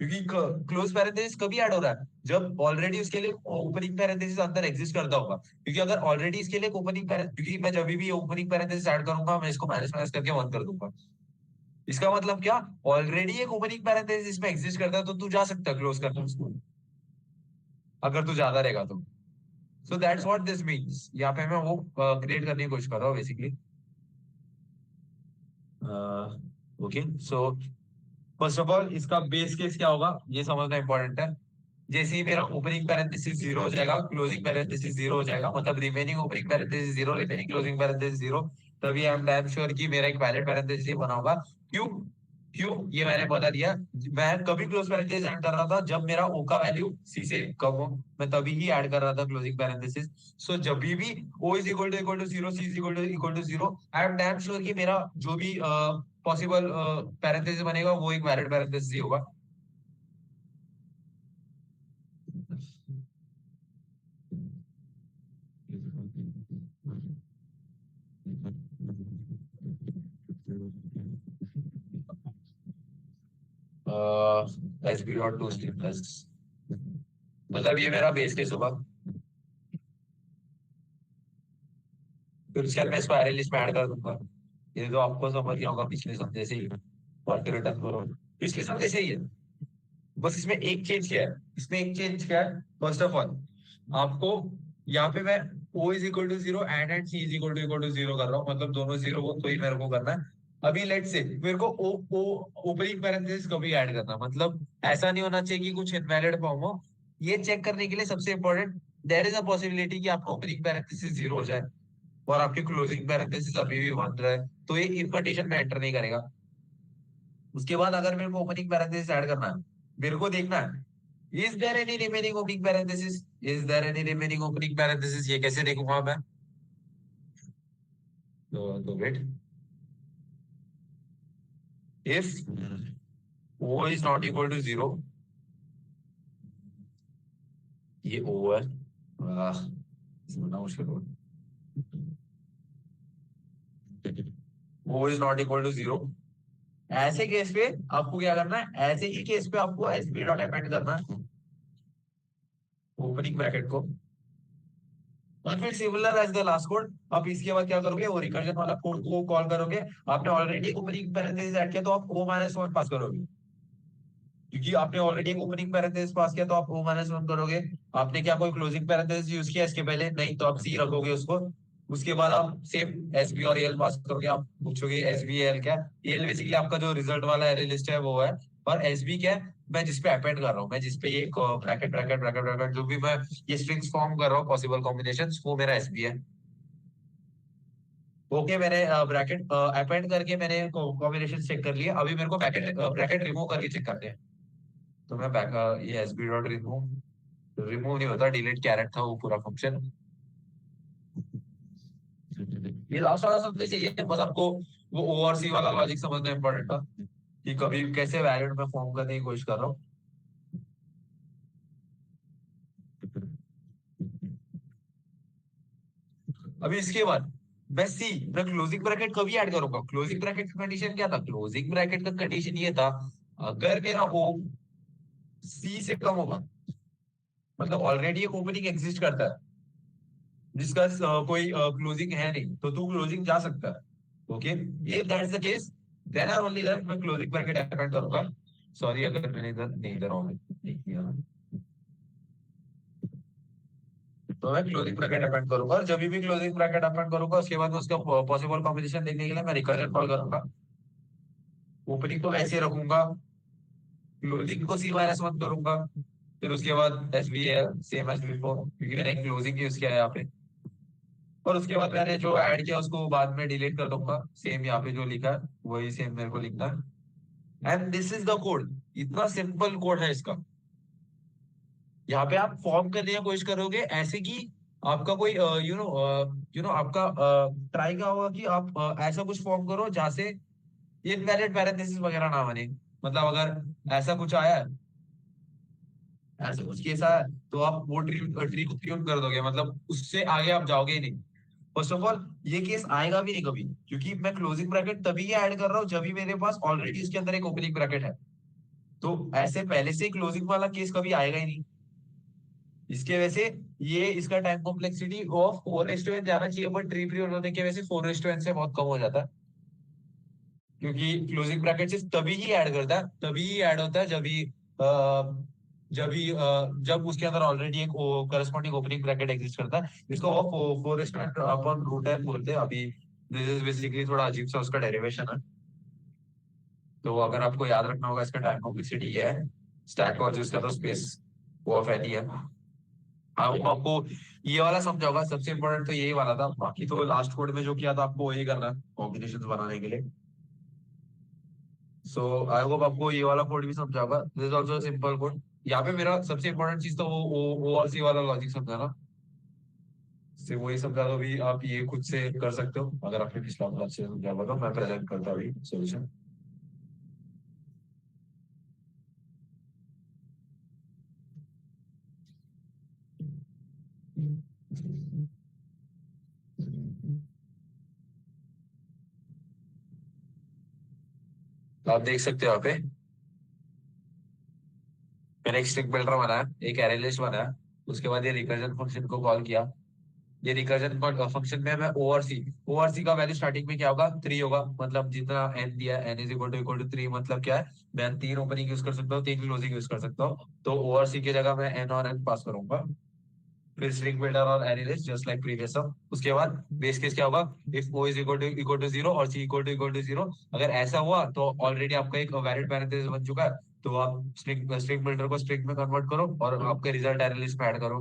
क्योंकि क्लोज पैरेंथेसिस कभी ऐड हो रहा है जब ऑलरेडी उसके लिए ओपनिंग पैरेंथेसिस अंदर एग्जिस्ट करता होगा। क्योंकि अगर ऑलरेडी इसके लिए ओपनिंग क्योंकि मैं जब भी ओपनिंग पैरेंथेसिस ऐड करूंगा, मैं इसको माइनस माइनस करके 1 कर दूंगा। इसका मतलब क्या, ऑलरेडी एक ओपनिंग पैरेंथेसिस इसमें एग्जिस्ट करता है, तो तू जा सकता है क्लोज करना उसको, अगर तू ज्यादा रहेगा तो। सो दैट्स व्हाट दिस मीन्स। यहाँ पे मैं वो क्रिएट करने की कोशिश कर रहा हूँ basically. Okay, so first of all इसका बेस केस क्या होगा ये समझना इंपॉर्टेंट है। जैसे ही मेरा ओपनिंग पैरेंथेसिस जीरो हो जाएगा, क्लोजिंग पैरेंथेसिस जीरो हो जाएगा, मतलब remaining opening parenthesis zero, remaining closing parenthesis zero, तभी आई एम डैम श्योर कि मेरा एक वैलिड पैरेंथेसिस बना होगा। क्यों? क्यों ये मैंने बता दिया। मैं कभी क्लोज पैरेंथेसिस ऐड कर रहा था जब मेरा ओ का वैल्यू सी से कम हो, मैं तभी ही ऐड कर रहा था क्लोजिंग पैरेंथेसिस। सो जब भी O is equal to zero, C is equal to zero, I am damn sure कि मेरा जो भी पॉसिबल पैरेंथेसिस बनेगा वो एक वैलिड पैरेंथेसिस ही होगा। S B dot to stream plus, मतलब ये मेरा बेस केस होगा। फिर उसके बाद मैं इसको अरे लिस्ट में ऐड कर दूंगा। ये तो आपको समझ गया होगा पिछले सप्ताह से ही, और फिर रिटर्न करो। पिछले सप्ताह से ही है, बस इसमें एक चेंज किया है। इसमें एक चेंज क्या है, फर्स्ट ऑफ ऑल आपको यहाँ पे मैं O is equal to zero and C is equal to zero कर रहा हूँ, मतलब दोनों जीरो को तो ही मेरे को करना है। अभी लेट से मेरे को ओ ओ ओपनिंग पैरेंथेसिस कभी ऐड करना, मतलब ऐसा नहीं होना चाहिए कि कुछ इनवैलिड फॉर्म हो। ये चेक करने के लिए सबसे important, there is a possibility कि आपका ओपनिंग पैरेंथेसिस जीरो हो जाए और आपकी क्लोजिंग पैरेंथेसिस अभी भी 1 रहे, तो ये इफ कंडीशन में एंटर नहीं करेगा। उसके बाद अगर मेरे को ओपनिंग पैरेंथेसिस ऐड करना है, मेरे को देखना है is there any remaining opening parenthesis, is there any remaining opening parenthesis. ये कैसे देखूंगा मैं? तो wait, if O is not equal to zero, ये ओ है, समझना मुश्किल हो, O is not equal to zero, ऐसे केस पे आपको क्या करना है, ऐसे ही केस पे आपको एस बी डॉट अपेंड करना है ओपनिंग ब्रैकेट को, और फिर similar as the last code. आप इसके बाद क्या करोगे, वो रिकर्जन वाला कोड को कॉल करोगे। आपने ऑलरेडी ओपनिंग पैरेंथेसिस ऐड किया तो आप ओ माइनस वन पास करोगे, क्योंकि आपने ऑलरेडी एक ओपनिंग पैरेंथेसिस पास किया तो आप ओ माइनस वन करोगे। आपने क्या कोई क्लोजिंग पैरेंथेसिस यूज किया इसके पहले? नहीं, तो आप सी रखोगे उसको। उसके बाद आप सेम एस बी और एल पास करोगे। आप पूछोगे एस बी एल क्या? एल बेसिकली आपका जो रिजल्ट वाला एरे लिस्ट है वो है, और एस बी क्या है, मैं जिसपे अपेंड कर रहा हूँ, मैं जिसपे ये ब्रैकेट ब्रैकेट ब्रैकेट ब्रैकेट जो भी मैं ये स्ट्रिंग्स फॉर्म कर रहा हूँ पॉसिबल कॉम्बिनेशन, वो मेरा एस बी है। ओके, मैंने ब्रैकेट अपेंड करके मैंने कॉम्बिनेशन चेक कर लिया। अभी मेरे को ब्रैकेट ब्रैकेट रिमूव करके चेक करते हैं। तो मैं बैक ये S B dot remove, remove नहीं होता, डिलीट कैरेट था वो पूरा फंक्शन। ये लास्ट वाला सब चाहिए, बस आपको वो ओ और सी वाला लॉजिक समझना इंपॉर्टेंट था कि कभी कैसे वैलिड में फॉर्म करने की कोशिश कर रहा हूँ। अभी इसके बाद मैं क्लोजिंग ब्रैकेट कभी ऐड करूंगा? क्लोजिंग ब्रैकेट का कंडीशन क्या था? क्लोजिंग ब्रैकेट का कंडीशन ये था, अगर मेरा ओ सी से कम होगा, मतलब ऑलरेडी एक ओपनिंग एग्जिस्ट करता है जिसका कोई क्लोजिंग है नहीं, तो तू क्लोजिंग जा सकता है। Okay, if that's the case, then और ओनली देन मैं क्लोजिंग ब्रैकेट अपेंड करूंगा। सॉरी अगर मैंने इधर नहीं, इधर नहीं किया, तो मैं क्लोजिंग ब्रैकेट अपेंड करूंगा। और जब भी क्लोजिंग ब्रैकेट अपेंड करूंगा उसके बाद मैं उसका पॉसिबल कॉम्बिनेशन देखने के लिए मैं रिकर्जन कॉल करूंगा। ओपनिंग को वैसे रखूंगा, क्लोजिंग को सी माइनस वन करूंगा, फिर उसके बाद एस बी है सेम एज बिफोर, क्योंकि मैंने क्लोजिंग यूज किया है यहाँ पे। और उसके बाद मैंने जो ऐड किया उसको बाद में डिलीट कर दूंगा। सेम यहाँ पे जो लिखा है वही सेम मेरे को लिखना है। And this is the code. इतना सिंपल कोड है इसका। यहाँ पे आप फॉर्म करने की कोशिश करोगे ऐसे कि आपका कोई आपका ट्राई क्या होगा कि आप ऐसा कुछ फॉर्म करो जहां से इनवैलिड पैरेंथेसिस वगैरह ना बने। मतलब अगर ऐसा कुछ आया है, ऐसा कुछ केस आया है, तो आप वो ट्री ट्री को ट्यून कर दोगे, मतलब उससे आगे आप जाओगे ही नहीं। फर्स्ट ऑफ ऑल ये केस आएगा भी नहीं कभी, क्योंकि मैं क्लोजिंग ब्रैकेट तभी ऐड कर रहा हूँ जब भी मेरे पास ऑलरेडी इसके अंदर एक ओपनिंग ब्रैकेट है। तो ऐसे पहले से क्लोजिंग वाला केस कभी आएगा ही नहीं। इसके वजह से ये इसका टाइम कॉम्प्लेक्सिटी ऑफ 4:n जाना चाहिए, बट ट्री प्री होने की वजह से 4:n से बहुत कम हो जाता है। क्योंकि क्लोजिंग ब्रैकेट से तभी ही ऐड करता है, तभी ही ऐड होता है जब भी जब उसके अंदर ऑलरेडी एक करस्पॉन्डिंग ओपनिंग ब्रैकेट एग्जिस्ट करता है। इसको वो 4:n अपन रूट एन बोलते हैं अभी। दिस इज बेसिकली थोड़ा अजीब सा उसका डेरिवेशन है। तो अगर आपको याद रखना होगा, इसका टाइम कॉम्प्लेक्सिटी ये है। स्टैक और जिसका तो स्पेस वो ऑफ एन ही है। हाँ, वो आपको ये वाला समझा होगा। सबसे इम्पोर्टेंट तो यही वाला था, बाकी तो लास्ट कोड में जो किया था आपको वही करना है कॉम्बिनेशन बनाने के लिए। सो आई होप आपको ये वाला कोड भी समझा होगा। This is also simple code. यहाँ पे मेरा सबसे इम्पोर्टेंट चीज तो वो और सी वाला लॉजिक समझाना। सिर्फ वही समझा दो भी, आप ये खुद से कर सकते हो। अगर आपने पिछला वाला अच्छे से समझा होगा तो मैं प्रेजेंट करता हूँ सोल्यूशन। तो आप देख सकते हो यहाँ पे मैंने एक स्ट्रिंग बिल्डर बनाया, एक एरे लिस्ट बनाया, उसके बाद ये रिकर्जन फंक्शन को कॉल किया। ये रिकर्जन फंक्शन में मैं ओआरसी का वैल्यू स्टार्टिंग में क्या होगा, 3 होगा। मतलब जितना एन दिया है, एन इज इक्वल टू 3, मतलब क्या है, मैं 3 ओपनिंग यूज कर सकता हूँ, 3 क्लोजिंग यूज कर सकता हूँ। तो ओआरसी की जगह मैं एन और एन पास करूंगा। फिर स्ट्रिंग बिल्डर और array list just like previous सब। उसके बाद बेस केस क्या होगा, if O is equal to 0 और सी इक्वल टू 0। अगर ऐसा हुआ तो ऑलरेडी आपका एक वैलिड पैरेंथेसिस बन चुका है। तो आप स्ट्रिंग बिल्डर को स्ट्रिंग में कन्वर्ट करो और आपके रिजल्ट एरे लिस्ट में ऐड करो।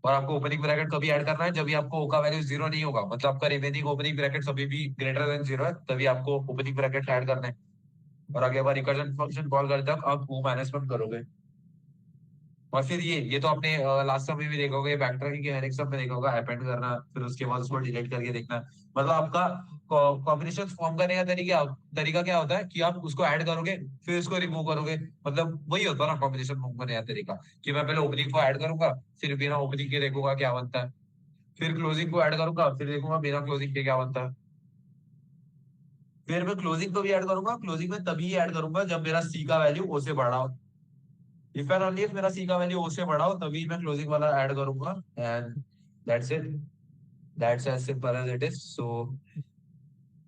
और आपको ओपनिंग ब्रैकेट कभी ऐड करना है जब भी आपको ओ का वैल्यू 0 नहीं होगा, मतलब आपका रिमेनिंग ओपनिंग ब्रैकेट कभी भी ग्रेटर देन 0 है, तभी आपको ओपनिंग ब्रैकेट ऐड करना है। और अगले बार रिकर्जन फंक्शन कॉल करते वक्त आप ओ माइनस वन करोगे। और फिर ये तो आपने लास्ट समय भी देखा होगा, ये बैकट्रैकिंग के हर एक सब में देखा होगा, अपेंड करना, फिर उसके बाद उसको डिलीट करके देखना। मतलब आपका कॉम्बिनेशन फॉर्म करने का तरीका क्या होता है कि आप उसको ऐड करोगे, फिर उसको रिमूव करोगे। मतलब वही होता है ना कॉम्बिनेशन फॉर्म करने का तरीका, कि मैं पहले ओपनिंग को ऐड करूंगा, फिर बिना ओपनिंग के देखूंगा क्या बनता है, फिर क्लोजिंग को ऐड करूंगा, फिर देखूंगा बिना क्लोजिंग के क्या बनता है, फिर मैं क्लोजिंग को भी ऐड करूंगा। क्लोजिंग में तभी ऐड करूंगा जब मेरा सी का वैल्यू ओ से बड़ा हो। इफ एंड ओनली इफ मेरा सी का वैल्यू ओ से बड़ा हो तभी मैं क्लोजिंग वाला ऐड करूंगा। And that's it. That's as simple as it is. So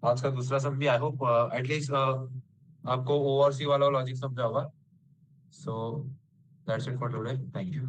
आज का दूसरा सम भी आई होप एटलीस्ट आपको ओ और सी वाला लॉजिक समझा होगा। So that's it for today. Thank you.